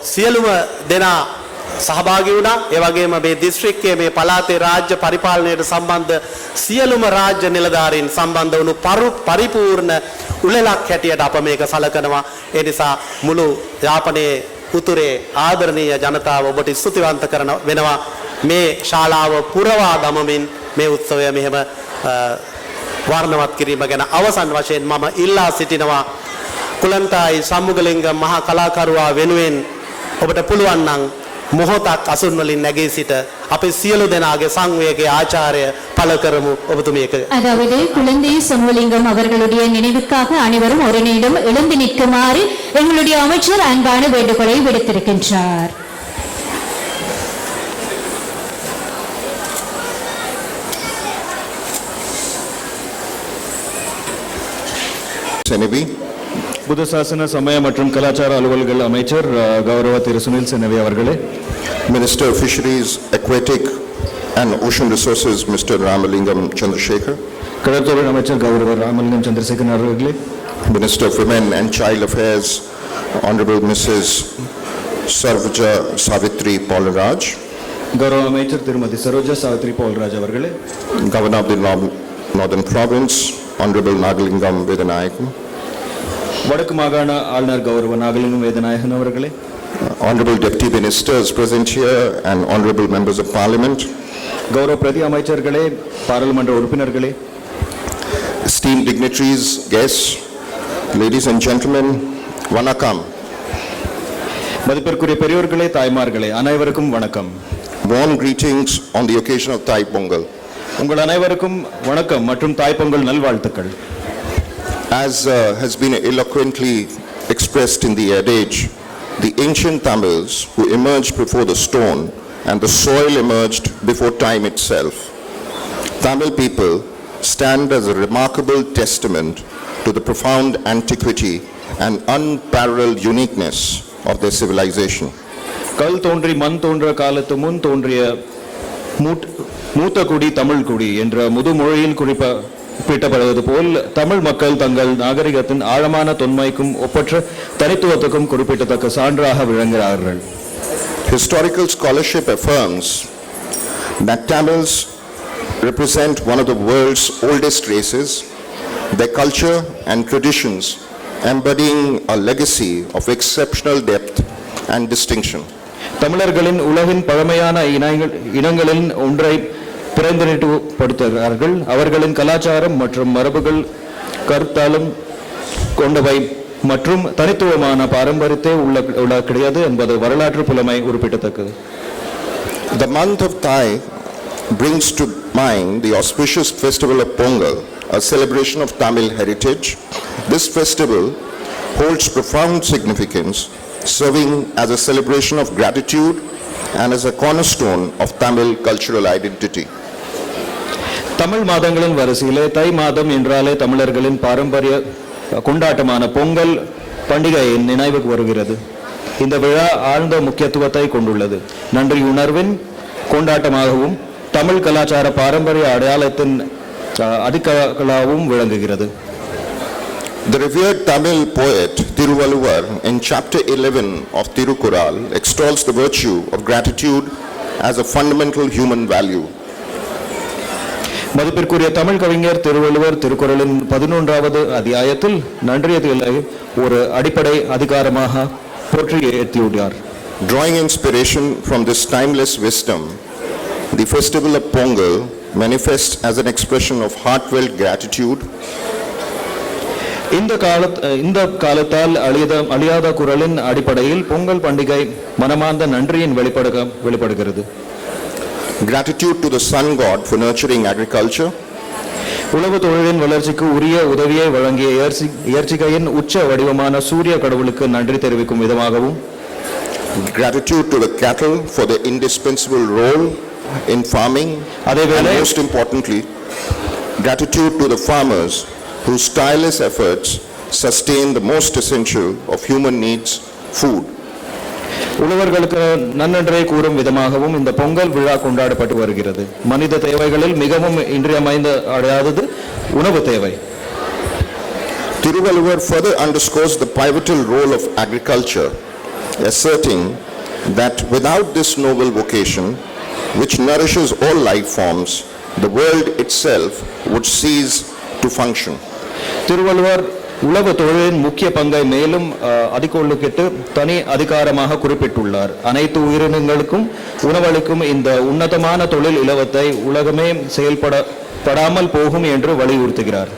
S12: සියලුම දෙනා සහභාගී වුණා. ඒ වගේම මේ දිස්ත්‍රික්කයේ මේ පළාතේ රාජ්‍ය පරිපාලනයට සම්බන්ධ සියලුම රාජ්‍ය නිලධාරීන් සම්බන්ධ වුණු පරිපූර්ණ උළෙලක් හැටියට අප මේක සලකනවා. ඒ නිසා මුළු යාපනයේ උතුරේ ආදරණීය ජනතාව ඔබට ස්තුතිවන්ත කරන වෙනවා. මේ ශාලාව පුරවා දමමින් මේ උත්සවය මෙහෙම වර්ණවත් කිරීම ගැන අවසන් වශයෙන් මම ඉල්ලා සිටිනවා. කුලන්තායි සම්මුගලිංගම් මහා කලාකරුවා වෙනුවෙන් ඔබට පුළුවන් නම් මොහොතක් අසුන් වලින් නැගී සිට අපේ සියලු දෙනාගේ සංවේගයේ ආචාර්ය පළ කරමු. ඔබතුමියක
S8: அதாவது குழந்தை சண்முகலிங்கம் அவர்களுடைய நினைவுக்காக அனைவரும் ஒரு நிமிடம் எழுந்து நிற்குமாறு எங்களுடைய அமைச்சர் அன்பான வேண்டுகோளை விடுத்திருக்கின்றார்.
S2: Senevi,
S3: புத்த சாசன சமய மற்றும் கலாச்சார அலுவல்கள் அமைச்சர் கௌரவ திரு சுனில் செனவி அவர்களே,
S2: Minister of Fisheries, Aquatic and Ocean Resources, Mr. Ramalingam Chandrasekhar,
S3: கடற்தொழில் அமைச்சர் கௌரவ ராமலிங்கம் சந்திரசேகரன் அவர்களே,
S2: Minister of Women and Child Affairs, Honorable Mrs. Sarvaja Savitri Paularaj,
S3: கௌரவ அமைச்சர் திருமதி சரோஜா சாவித்ரி பவுல்ராஜ் அவர்களே,
S2: Governor of the Northern Province, Honorable Nagalingam Vedanayakam,
S3: வடக்கு மாகாண ஆளுநர் கௌரவ நாகலிங்கம் வேதநாயகன் அவர்களே,
S2: Honorable Deputy Ministers present here and Honorable Members of Parliament,
S3: கௌரவ பிரதி அமைச்சர்களே, பாராளுமன்ற உறுப்பினர்களே,
S2: esteemed dignitaries, guests, ladies and gentlemen, Vanakkam.
S3: மதிப்பிற்குரிய பெரியோர்களே, தாய்மார்களே, அனைவருக்கும் வணக்கம்.
S2: Warm greetings on the occasion of Thai Pongal.
S3: உங்கள் அனைவருக்கும் வணக்கம் மற்றும் தாய்ப்பொங்கல் நல்வாழ்த்துக்கள்.
S2: As has been eloquently expressed in the adage, the ancient Tamils who emerged before the stone and the soil emerged before time itself. Tamil people stand as a remarkable testament to the profound antiquity and unparalleled uniqueness of their civilization.
S3: கல் தோன்றி மண் தோன்ற காலத்து முன் தோன்றிய மூத்த குடி தமிழ் குடி என்ற முதுமொழியில் குறிப்பிடப்படுவது போல் தமிழ் மக்கள் தங்கள் நாகரிகத்தின் ஆழமான தொன்மைக்கும் ஒப்பற்ற தனித்துவத்துக்கும் குறிப்பிடத்தக்க சான்றாக விளங்குகிறார்கள்.
S2: Historical scholarship affirms that Tamils represent one of the world's oldest races, their culture and traditions embodying a legacy of exceptional depth and distinction.
S3: தமிழர்களின் உலகின் பழமையான இனங்களின் ஒன்றை பிரதிநிதித்துவப்படுத்துகிறார்கள். அவர்களின் கலாச்சாரம் மற்றும் மரபுகள் கருத்தாலும் கொண்டவை மற்றும் தனித்துவமான பாரம்பரியத்தை உள்ளடக்கியது என்பது வரலாற்று புலமை குறிப்பிடத்தக்கது.
S2: The month of Thai brings to mind the auspicious festival of Pongal, a celebration of Tamil heritage. This festival holds profound significance, serving as a celebration of gratitude and as a cornerstone of Tamil cultural identity.
S3: Tamil மாதங்களின் வரிசையிலே தை மாதம் என்றாலே தமிழர்களின் பாரம்பரிய கொண்டாட்டமான பொங்கல் பண்டிகையின் நினைவுக்கு வருகிறது. இந்த விழா ஆழ்ந்த முக்கியத்துவத்தை கொண்டுள்ளது. நன்றி உணர்வின் கொண்டாட்டமாகவும் தமிழ் கலாச்சார பாரம்பரிய அடையாளத்தின் அதிகளாகவும் விளங்குகிறது.
S2: The revered Tamil poet Thiruvalluvar in chapter 11 of Thirukural extols the virtue of gratitude as a fundamental human value.
S3: மதிப்பிற்குரிய தமிழ் கவிஞர் திருவள்ளுவர் திருக்குறளின் 11வது அத்தியாயத்தில் நன்றியதை ஒரு அடிப்படை அதிகாரமாக போற்றி ஏற்றியுள்ளார்.
S2: Drawing inspiration from this timeless wisdom, the festival of Pongal manifests as an expression of heartfelt gratitude.
S3: இந்த காலத்தால் அழியாத குரலின் அடிப்படையில் பொங்கல் பண்டிகை மனமார்ந்த நன்றியின் வெளிப்படுகிறது.
S2: Gratitude to the sun god for nurturing agriculture.
S3: உழவு தொழிலின் வளர்ச்சிக்கு உரிய உதவியை வழங்கிய இயற்கையின் உச்ச வடிவமான சூரிய கடவுளுக்கு நன்றி தெரிவிக்கும் விதமாகவும்,
S2: Gratitude to the cattle for their indispensable role in farming. And most importantly, gratitude to the farmers whose tireless efforts sustain the most essential of human needs, food.
S3: உழவர்களுக்கு நன்னன்றை கூறும் விதமாகவும் இந்த பொங்கல் விழா கொண்டாடப்பட்டு வருகிறது. மனித தேவைகளில் மிகவும் இன்றியமையாதது உணவு தேவை.
S2: Thiruvalluvar further underscores the pivotal role of agriculture, asserting that without this noble vocation, which nourishes all life forms, the world itself would cease to function.
S3: Thiruvalluvar உளவு தொழிலின் முக்கிய பங்கை மேலும் அதிகொள்ளுக்கிட்டு தனி அதிகாரமாக குறிப்பிட்டுள்ளார். அனைத்து உயிரினங்களுக்கும் உணவளிக்கும் இந்த உன்னதமான தொழில் இலவத்தை உலகமே செயல்படாமல் போகும் என்று வலியுறுத்துகிறார்.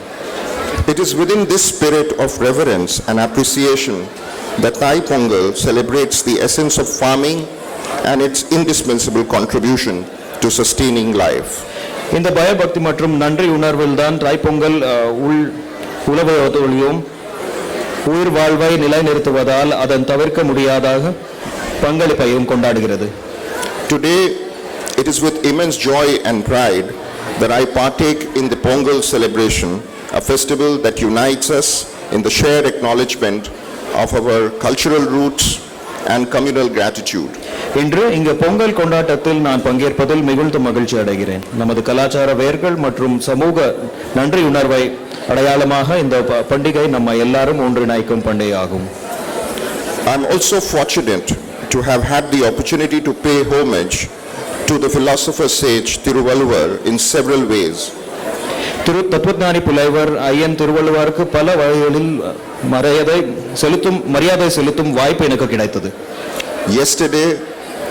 S2: It is within this spirit of reverence and appreciation that Thai Pongal celebrates the essence of farming and its indispensable contribution to sustaining life.
S3: இந்த பயபக்தி மற்றும் நன்றி உணர்வில் தான் தைப்பொங்கல் உழவு தொழிலும் உயிர் வாழ்வை நிலைநிறுத்துவதால் அதன் தவிர்க்க முடியாத பங்களிப்பையும் கொண்டாடுகிறது.
S2: Today, it is with immense joy and pride that I partake in the Pongal celebration, a festival that unites us in the shared acknowledgement of our cultural roots and communal gratitude.
S3: இன்று இங்கு பொங்கல் கொண்டாட்டத்தில் நான் பங்கேற்பதில் மிகுந்த மகிழ்ச்சி அடைகிறேன். நமது கலாச்சார வேர்கள் மற்றும் சமூக நன்றி உணர்வை அடையாளமாக இந்த பண்டிகை நம்ம எல்லாரும் ஒன்றிணைக்கும் பண்டிகையாகும்.
S2: I am also fortunate to have had the opportunity to pay homage to the philosopher sage Thiruvalluvar in several ways.
S3: தத்துவஞானி புலைவர் ஐயன் திருவள்ளுவருக்கு பல வழிகளில் மரியாதை செலுத்தும் வாய்ப்பு எனக்கு கிடைத்தது.
S2: Yesterday,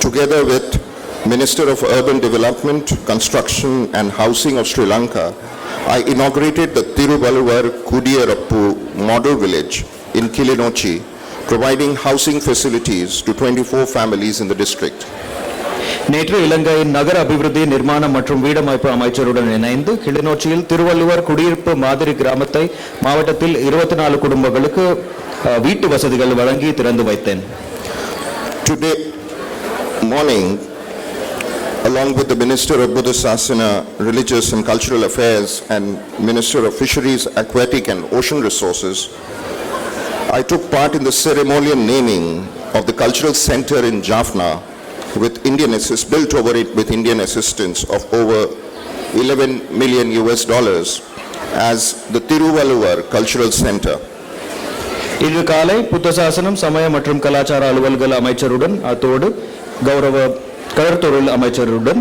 S2: together with Minister of Urban Development, Construction and Housing of Sri Lanka, I inaugurated the Thiruvalluvar Kudiyarappu Model Village in Kilinochi, providing housing facilities to 24 families in the district.
S3: நேற்று இலங்கையின் நகர அபிவிருத்தி நிர்மாணம் மற்றும் வீடமைப்பு அமைச்சருடன் இணைந்து கிளிநொச்சியில் திருவள்ளுவர் குடியிருப்பு மாதிரி கிராமத்தை மாவட்டத்தில் 24 குடும்பங்களுக்கு வீட்டு வசதிகள் வழங்கி திறந்து வைத்தேன்.
S2: Today morning, along with the Minister of Buddha Sasana, Religious and Cultural Affairs and Minister of Fisheries, Aquatic and Ocean Resources, I took part in the ceremonial naming of the cultural center in Jaffna with built over it with Indian assistance of over $11 million as the Thiruvalluvar Cultural Center.
S3: இன்று காலை புத்தசாசனம் சமய மற்றும் கலாச்சார அலுவல்கள் அமைச்சருடன் அத்தோடு கௌரவ கடற்தொழில் அமைச்சருடன்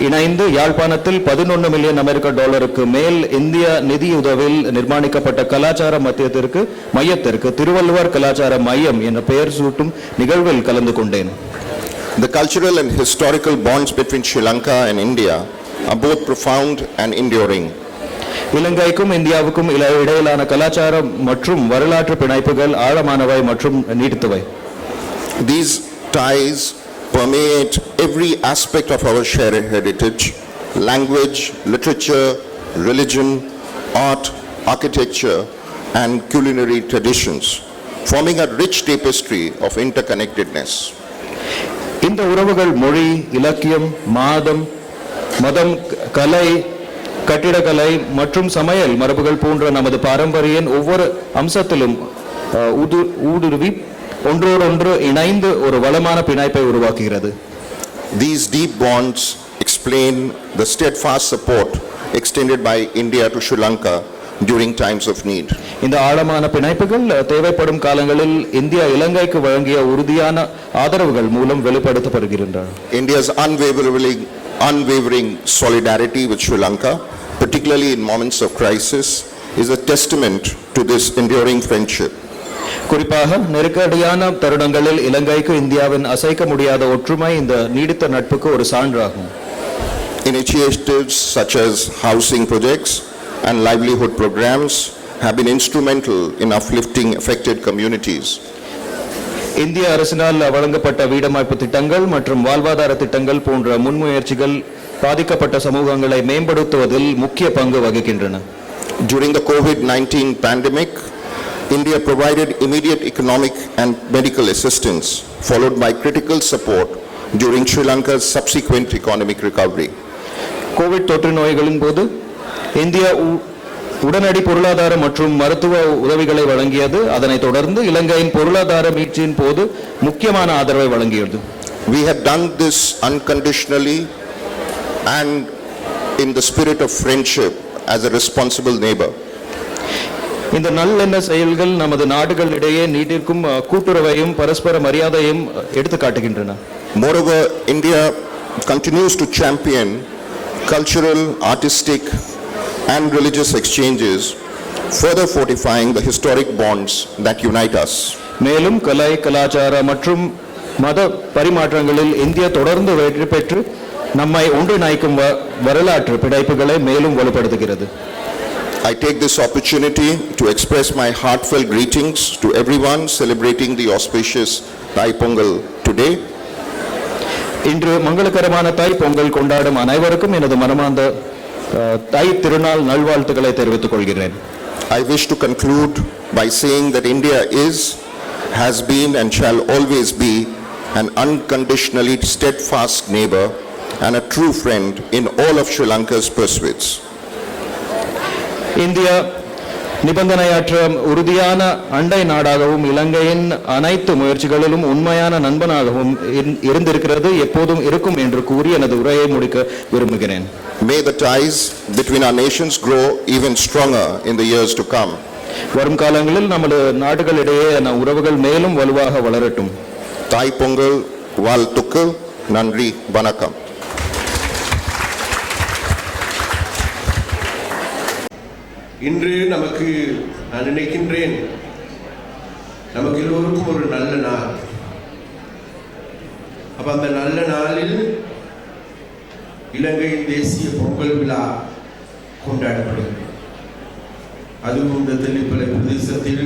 S3: இணைந்து யாழ்ப்பாணத்தில் $11 மில்லியன் மேல் இந்திய நிதியுதவியில் நிர்மாணிக்கப்பட்ட கலாச்சார மையத்திற்கு திருவள்ளுவர் கலாச்சார மையம் என்ற பெயர் சூட்டும் நிகழ்வில் கலந்து கொண்டேன்.
S2: The cultural and historical bonds between Sri Lanka and India are both profound and enduring.
S3: இலங்கைக்கும் இந்தியாவுக்கும் இடையிலான கலாச்சார மற்றும் வரலாற்று பிணைப்புகள் ஆழமானவை மற்றும் நீடித்தவை.
S2: These ties permeate every aspect of our shared heritage, language, literature, religion, art, architecture, and culinary traditions, forming a rich tapestry of interconnectedness.
S3: இந்த உறவுகள் மொழி, இலக்கியம், மதம், கலை, கட்டிடக்கலை மற்றும் சமையல் மரபுகள் போன்ற நமது பாரம்பரியின் ஒவ்வொரு அம்சத்திலும் ஊடுருவி ஒன்றோடொன்று இணைந்து ஒரு வளமான பிணைப்பை உருவாக்குகிறது.
S2: These deep bonds explain the steadfast support extended by India to Sri Lanka during times of need.
S3: இந்த ஆழமான பிணைப்புகள் தேவைப்படும் காலங்களில் இந்தியா இலங்கைக்கு வழங்கிய உறுதியான ஆதரவுகள் மூலம் வெளிப்படுத்தப்படுகின்றன.
S2: India's unwavering solidarity with Sri Lanka, particularly in moments of crisis, is a testament to this enduring friendship.
S3: குறிப்பாக நெருக்கடியான தருணங்களில் இலங்கைக்கு இந்தியாவின் அசைக்க முடியாத ஒற்றுமை இந்த நீடித்த நட்புக்கு ஒரு சான்றாகும்.
S2: Initiatives such as housing projects and livelihood programs have been instrumental in uplifting affected communities.
S3: இந்திய அரசினால் வழங்கப்பட்ட வீடமைப்பு திட்டங்கள் மற்றும் வாழ்வாதார திட்டங்கள் போன்ற முன்முயற்சிகள் பாதிக்கப்பட்ட சமூகங்களை மேம்படுத்துவதில் முக்கிய பங்கு வகிக்கின்றன.
S2: During the COVID-19 pandemic, India provided immediate economic and medical assistance, followed by critical support during Sri Lanka's subsequent economic recovery.
S3: Covid தொற்று நோய்களின் போது இந்தியா உடனடி பொருளாதார மற்றும் மருத்துவ உதவிகளை வழங்கியது. அதனைத் தொடர்ந்து இலங்கையின் பொருளாதார மீட்சியின் போது முக்கியமான ஆதரவை வழங்கியது.
S2: We have done this unconditionally and in the spirit of friendship as a responsible neighbor.
S3: இந்த நல்லெண்ண செயல்கள் நமது நாடுகளிடையே நீடிக்கும் கூட்டுறவையும் பரஸ்பர மரியாதையும் எடுத்து காட்டுகின்றன.
S2: Moreover, India continues to champion cultural, artistic, and religious exchanges, further fortifying the historic bonds that unite us.
S3: மேலும் கலை கலாச்சார மற்றும் மத பரிமாற்றங்களில் இந்தியா தொடர்ந்து வெற்றி பெற்று நம்மை ஒன்றிணைக்கும் வரலாற்று பிணைப்புகளை மேலும் வலுப்படுத்துகிறது.
S2: I take this opportunity to express my heartfelt greetings to everyone celebrating the auspicious Thai Pongal today.
S3: இன்று மங்களகரமான தை பொங்கல் கொண்டாடும் அனைவருக்கும் எனது மனமார்ந்த தை திருநாள் நல்வாழ்த்துக்களை தெரிவித்துக் கொள்கிறேன்.
S2: I wish to conclude by saying that India is, has been and shall always be an unconditionally steadfast neighbor and a true friend in all of Sri Lanka's pursuits.
S3: India நிபந்தனையற்ற உறுதியான அண்டை நாடாகவும் இலங்கையின் அனைத்து முயற்சிகளிலும் உண்மையான நண்பனாகவும் இருந்திருக்கிறது, எப்போதும் இருக்கும் என்று கூறி எனது உரையை முடிக்க விரும்புகிறேன்.
S2: May the ties between our nations grow even stronger in the years to come.
S3: வரும் காலங்களில் நமது நாடுகளிடையே உறவுகள் மேலும் வலுவாக வளரட்டும்.
S2: Thai Pongal Valthukku Nandri Vanakkam.
S4: இன்று நமக்கு நான் நினைக்கின்றேன் நமக்கு எல்லோருக்கும் ஒரு நல்ல நாள். அப்ப அந்த நல்ல நாளில் இலங்கையின் தேசிய பொங்கல் விழா கொண்டாடப்படுகிறது. அதுவும் இந்த தெல்லிப்பளை பிரதேசத்தில்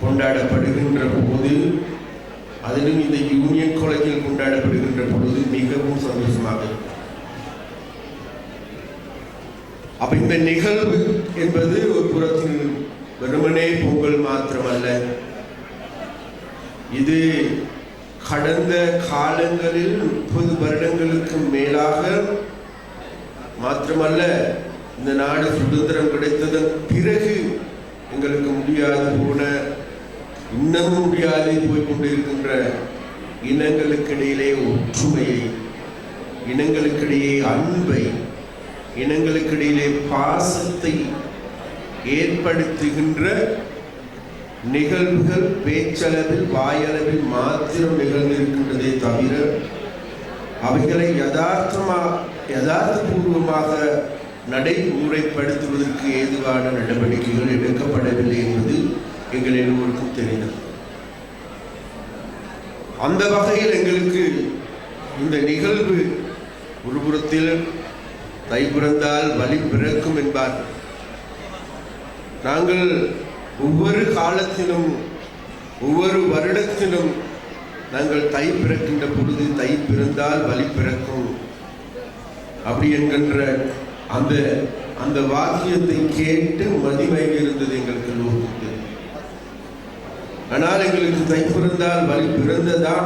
S4: கொண்டாடப்படுகின்ற போது, அதிலும் இந்த யூனியன் காலேஜில் கொண்டாடப்படுகின்ற பொழுது மிகவும் சந்தோஷமாக. அப்ப இந்த நிகழ்வு என்பது ஒரு புறத்தில் வெறுமனே பொங்கல் மாத்திரமல்ல, இது கடந்த காலங்களில் 30 வருடங்களுக்கு மேலாக மாத்திரமல்ல, இந்த நாடு சுதந்திரம் கிடைத்ததன் பிறகு எங்களுக்கு முடியாது போன, இன்னமும் முடியாது போய்கொண்டிருக்கின்ற இனங்களுக்கிடையிலே ஒற்றுமையை, இனங்களுக்கிடையே அன்பை, இனங்களுக்கிடையிலே பாசத்தை ஏற்படுத்துகின்ற நிகழ்வுகள் பேச்சளவில் வாயளவில் மாத்திரம் நிகழ்ந்திருக்கின்றதே தவிர அவைகளை யதார்த்தபூர்வமாக நடைமுறைப்படுத்துவதற்கு ஏதுவான நடவடிக்கைகள் எடுக்கப்படவில்லை என்பது எங்கள் எல்லோருக்கும் தெரியும். அந்த வகையில் எங்களுக்கு இந்த நிகழ்வு ஒரு புறத்தில் தை பிறந்தால் வழி பிறக்கும் என்பார். நாங்கள் ஒவ்வொரு காலத்திலும் ஒவ்வொரு வருடத்திலும் நாங்கள் தை பிறக்கின்ற பொழுது தை பிறந்தால் வழி பிறக்கும் அப்படி என்கின்ற அந்த வாக்கியத்தை கேட்டு மதிமயங்கி இருந்தது எங்களுக்கு எல்லோருக்கும். ஆனால் எங்களுக்கு தை பிறந்தால் வழி பிறந்ததா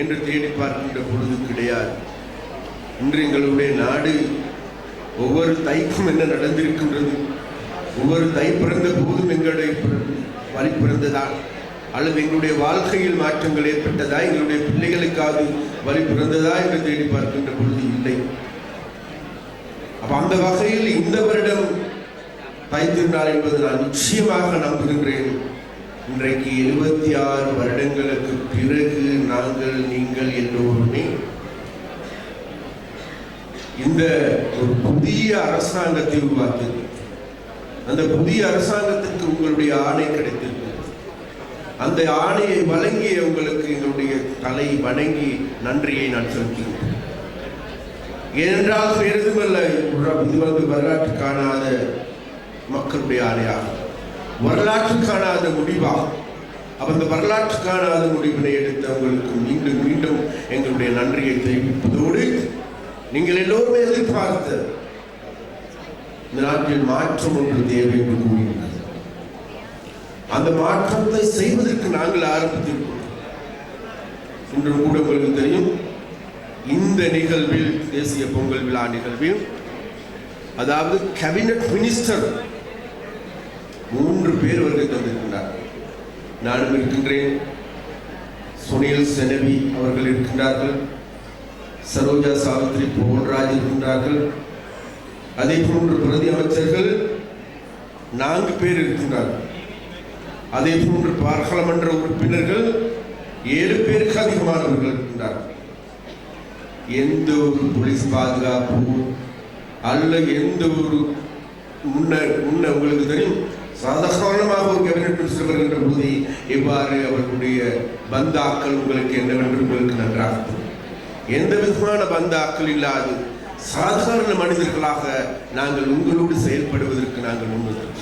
S4: என்று தேடி பார்க்கின்ற பொழுது கிடையாது. இன்று எங்களுடைய நாடு ஒவ்வொரு தைக்கும் என்ன நடந்திருக்கின்றது, ஒவ்வொரு தை பிறந்த போதும் எங்களுடைய வழி பிறந்ததா, அல்லது எங்களுடைய வாழ்க்கையில் மாற்றங்கள் ஏற்பட்டதா, எங்களுடைய பிள்ளைகளுக்காக வழி பிறந்ததா என்று தேடி பார்க்கின்ற பொழுது இல்லை. அப்ப அந்த வகையில் இந்த வருடம் தை திருநாள் என்பது நான் நிச்சயமாக நம்புகின்றேன். இன்றைக்கு 76 வருடங்களுக்கு பிறகு நீங்கள் எல்லோருமே இந்த ஒரு புதிய அரசாங்கத்தை உருவாக்கி, அந்த புதிய அரசாங்கத்திற்கு உங்களுடைய ஆணை கிடைத்திருக்கு. அந்த ஆணையை வழங்கிய உங்களுக்கு எங்களுடைய தலை வணங்கி நன்றியை நான் செலுத்துகிறேன். ஏனென்றால் எதுமல்ல, இது வரலாற்று காணாத மக்களுடைய ஆணையாகும், வரலாற்று காணாத முடிவாகும். அப்ப அந்த வரலாற்று காணாத முடிவினை எடுத்தவங்களுக்கு மீண்டும் மீண்டும் எங்களுடைய நன்றியை தெரிவிப்பதோடு, நீங்கள் எல்லோருமே எதிர்பார்த்த இந்த நாட்டில் மாற்றம் ஒன்று தேவை என்று கூறினார். அந்த மாற்றத்தை செய்வதற்கு நாங்கள் ஆரம்பித்திருக்கிறோம். இன்று கூட உங்களுக்கு தெரியும், இந்த நிகழ்வில், தேசிய பொங்கல் விழா நிகழ்வில், அதாவது கேபினட் மினிஸ்டர் 3 பேர் வருகை தந்திருக்கின்றார். நானும் இருக்கின்றேன், சுனில் செனவி அவர்கள் இருக்கின்றார்கள், சரோஜா சாவித்ரி போல்ராஜ் இருக்கின்றார்கள், அதே போன்று பிரதி அமைச்சர்கள் 4 பேர் இருக்கின்றார்கள், அதே போன்று பாராளுமன்ற உறுப்பினர்கள் 7 பேருக்கு அதிகமானவர்கள் இருக்கின்றார்கள். எந்த ஒரு போலீஸ் பாதுகாப்பு அல்ல, எந்த ஒரு முன்ன உங்களுக்கு தெரியும், சாதாரணமாக ஒரு கேபினட் மினிஸ்டர் வருகின்ற போது எவ்வாறு அவர்களுடைய பந்தாக்கள் உங்களுக்கு என்னவென்று உங்களுக்கு நன்றாக தெரியும். எந்த விதமான பந்தாக்கள் இல்லாது சாதாரண மனிதர்களாக நாங்கள் உங்களோடு செயல்படுவதற்கு நாங்கள் முன்வந்தோம்.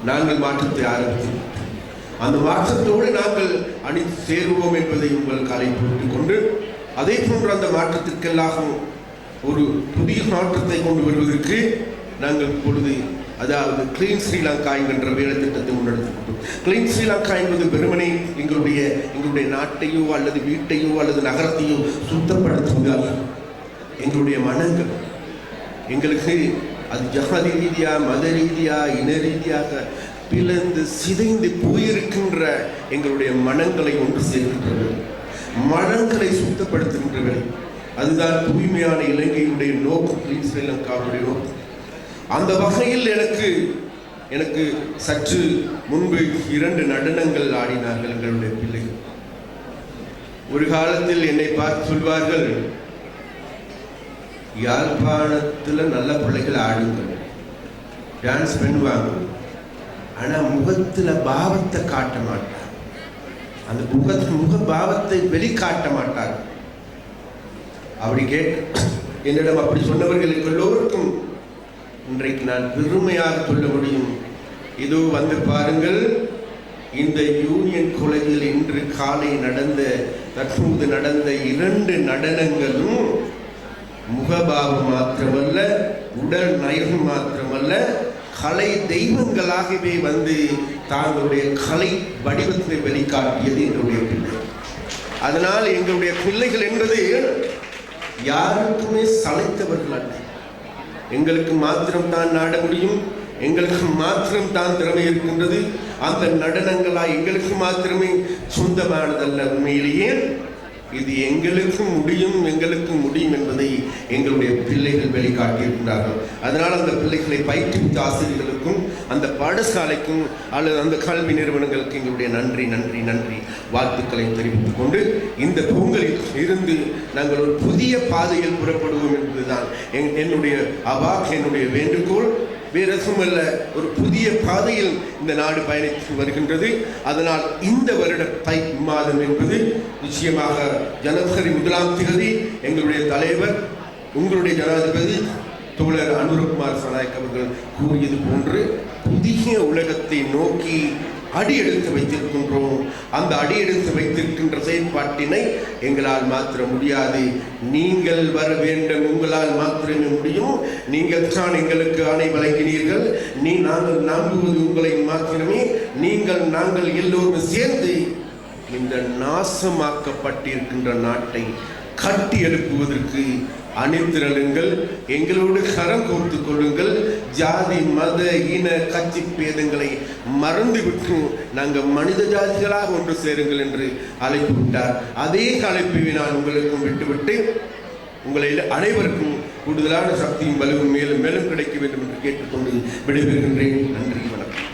S4: நாங்கள் மாற்றத்தை ஆரம்பித்தோம். அந்த மாற்றத்தோடு நாங்கள் அணிந்து சேருவோம் என்பதை உங்களுக்கு அழைப்பு கொண்டு, அதே போன்று அந்த மாற்றத்திற்கெல்லாம் ஒரு புதிய மாற்றத்தை கொண்டு வருவதற்கு நாங்கள் இப்பொழுது, அதாவது கிளீன் ஸ்ரீலங்கா என்கின்ற வேலை திட்டத்தை முன்னெடுத்துக்கொண்டோம். கிளீன் ஸ்ரீலங்கா என்பது வெறுமனே எங்களுடைய நாட்டையோ அல்லது வீட்டையோ அல்லது நகரத்தையோ சுத்தப்படுத்துவதால் எங்களுடைய மனங்கள், எங்களுக்கு அது ஜாதி ரீதியா, மத ரீதியா, இன ரீதியாக பிளந்து சிதைந்து போயிருக்கின்ற எங்களுடைய மனங்களை ஒன்று சேர்க்கின்றவர்கள், மனங்களை சுத்தப்படுத்துகின்றவர்கள். அதுதான் தூய்மையான இலங்கையுடைய நோக்கம், கிளீன் ஸ்ரீலங்காவுடைய நோக்கம். அந்த வகையில் எனக்கு சற்று முன்பு 2 நடனங்கள் ஆடினார்கள் எங்களுடைய பிள்ளைகள். ஒரு காலத்தில் என்னை பார்த்து சொல்வார்கள், யாழ்ப்பாணத்தில் நல்ல பிள்ளைகள் ஆடுங்கள், டான்ஸ் பண்ணுவாங்க, ஆனால் முகத்தில் பாவத்தை காட்ட மாட்டார், அந்த முக பாவத்தை வெளிக்காட்ட மாட்டார். அப்படி என்னிடம் அப்படி சொன்னவர்களுக்கு எல்லோருக்கும் இன்றைக்கு நான் பெருமையாக சொல்ல முடியும். இதோ வந்து பாருங்கள், இந்த யூனியன் காலேஜில் இன்று காலை தற்போது நடந்த 2 நடனங்களும் முகபாவம் மாத்திரமல்ல, உடல் நயம் மாத்திரமல்ல, கலை தெய்வங்களாகவே வந்து தாங்களுடைய கலை வடிவத்தை வெளிக்காட்டியது எங்களுடைய பிள்ளை. அதனால் எங்களுடைய பிள்ளைகள் என்பது யாருக்குமே சளைத்தவர்கள் அல்ல. எங்களுக்கு மாத்திரம் தான் நாட முடியும், எங்களுக்கு மாத்திரம் தான் திறமை இருக்கின்றது. அந்த நடனங்களாய் எங்களுக்கு மாத்திரமே சொந்தமானதல்ல. உண்மையிலேயே இது எங்களுக்கு முடியும் என்பதை எங்களுடைய பிள்ளைகள் வெளிக்காட்டியிருக்கிறார்கள். அதனால் அந்த பிள்ளைகளை பயிற்றுவித்த ஆசிரியர்களுக்கும் அந்த பாடசாலைக்கும் அல்லது அந்த கல்வி நிறுவனங்களுக்கு எங்களுடைய நன்றி வாழ்த்துக்களை தெரிவித்துக் கொண்டு, இந்த பொங்கலில் இருந்து நாங்கள் ஒரு புதிய பாதையில் புறப்படுவோம் என்பதுதான் என்னுடைய வேண்டுகோள். வேறு எதுவுமல்ல, ஒரு புதிய பாதையில் இந்த நாடு பயணித்து வருகின்றது. அதனால் இந்த வருட தை மாதம் என்பது நிச்சயமாக ஜனவரி 1ஆம் தேதி எங்களுடைய தலைவர், உங்களுடைய ஜனாதிபதி தோழர் அனுரகுமார் சனாயக் அவர்கள் கூறியது போன்று புதிய உலகத்தை நோக்கி அடியெடுத்து வைத்திருக்கின்றோம். அந்த அடியெடுத்து வைத்திருக்கின்ற செயற்பாட்டினை எங்களால் மாத்திர முடியாது. நீங்கள் வர வேண்டும், உங்களால் மாத்திரமே முடியும். நீங்கள் தான் எங்களுக்கு ஆணை வழங்கினீர்கள். நாங்கள் நம்புவது உங்களை மாத்திரமே. நாங்கள் எல்லோரும் சேர்ந்து இந்த நாசமாக்கப்பட்டிருக்கின்ற நாட்டை கட்டி எழுப்புவதற்கு அணிதிரளுங்கள், எங்களோடு கரம் கோர்த்து கொள்ளுங்கள். ஜாதி மத இன கட்சி பேதங்களை மறந்துவிட்டு நாங்கள் மனித ஜாதிகளாக ஒன்று சேருங்கள் என்று அழைப்பு விட்டார். அதே அழைப்பை நான் உங்களுக்கும் விட்டுவிட்டு உங்களை அனைவருக்கும் கூடுதலான சக்தியும் வலுவும் மேலும் மேலும் கிடைக்க வேண்டும் என்று கேட்டுக்கொண்டு விடைபெறுகின்றேன். நன்றி, வணக்கம்.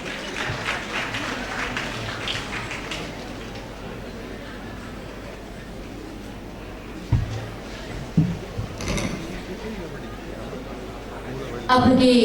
S13: අපගේ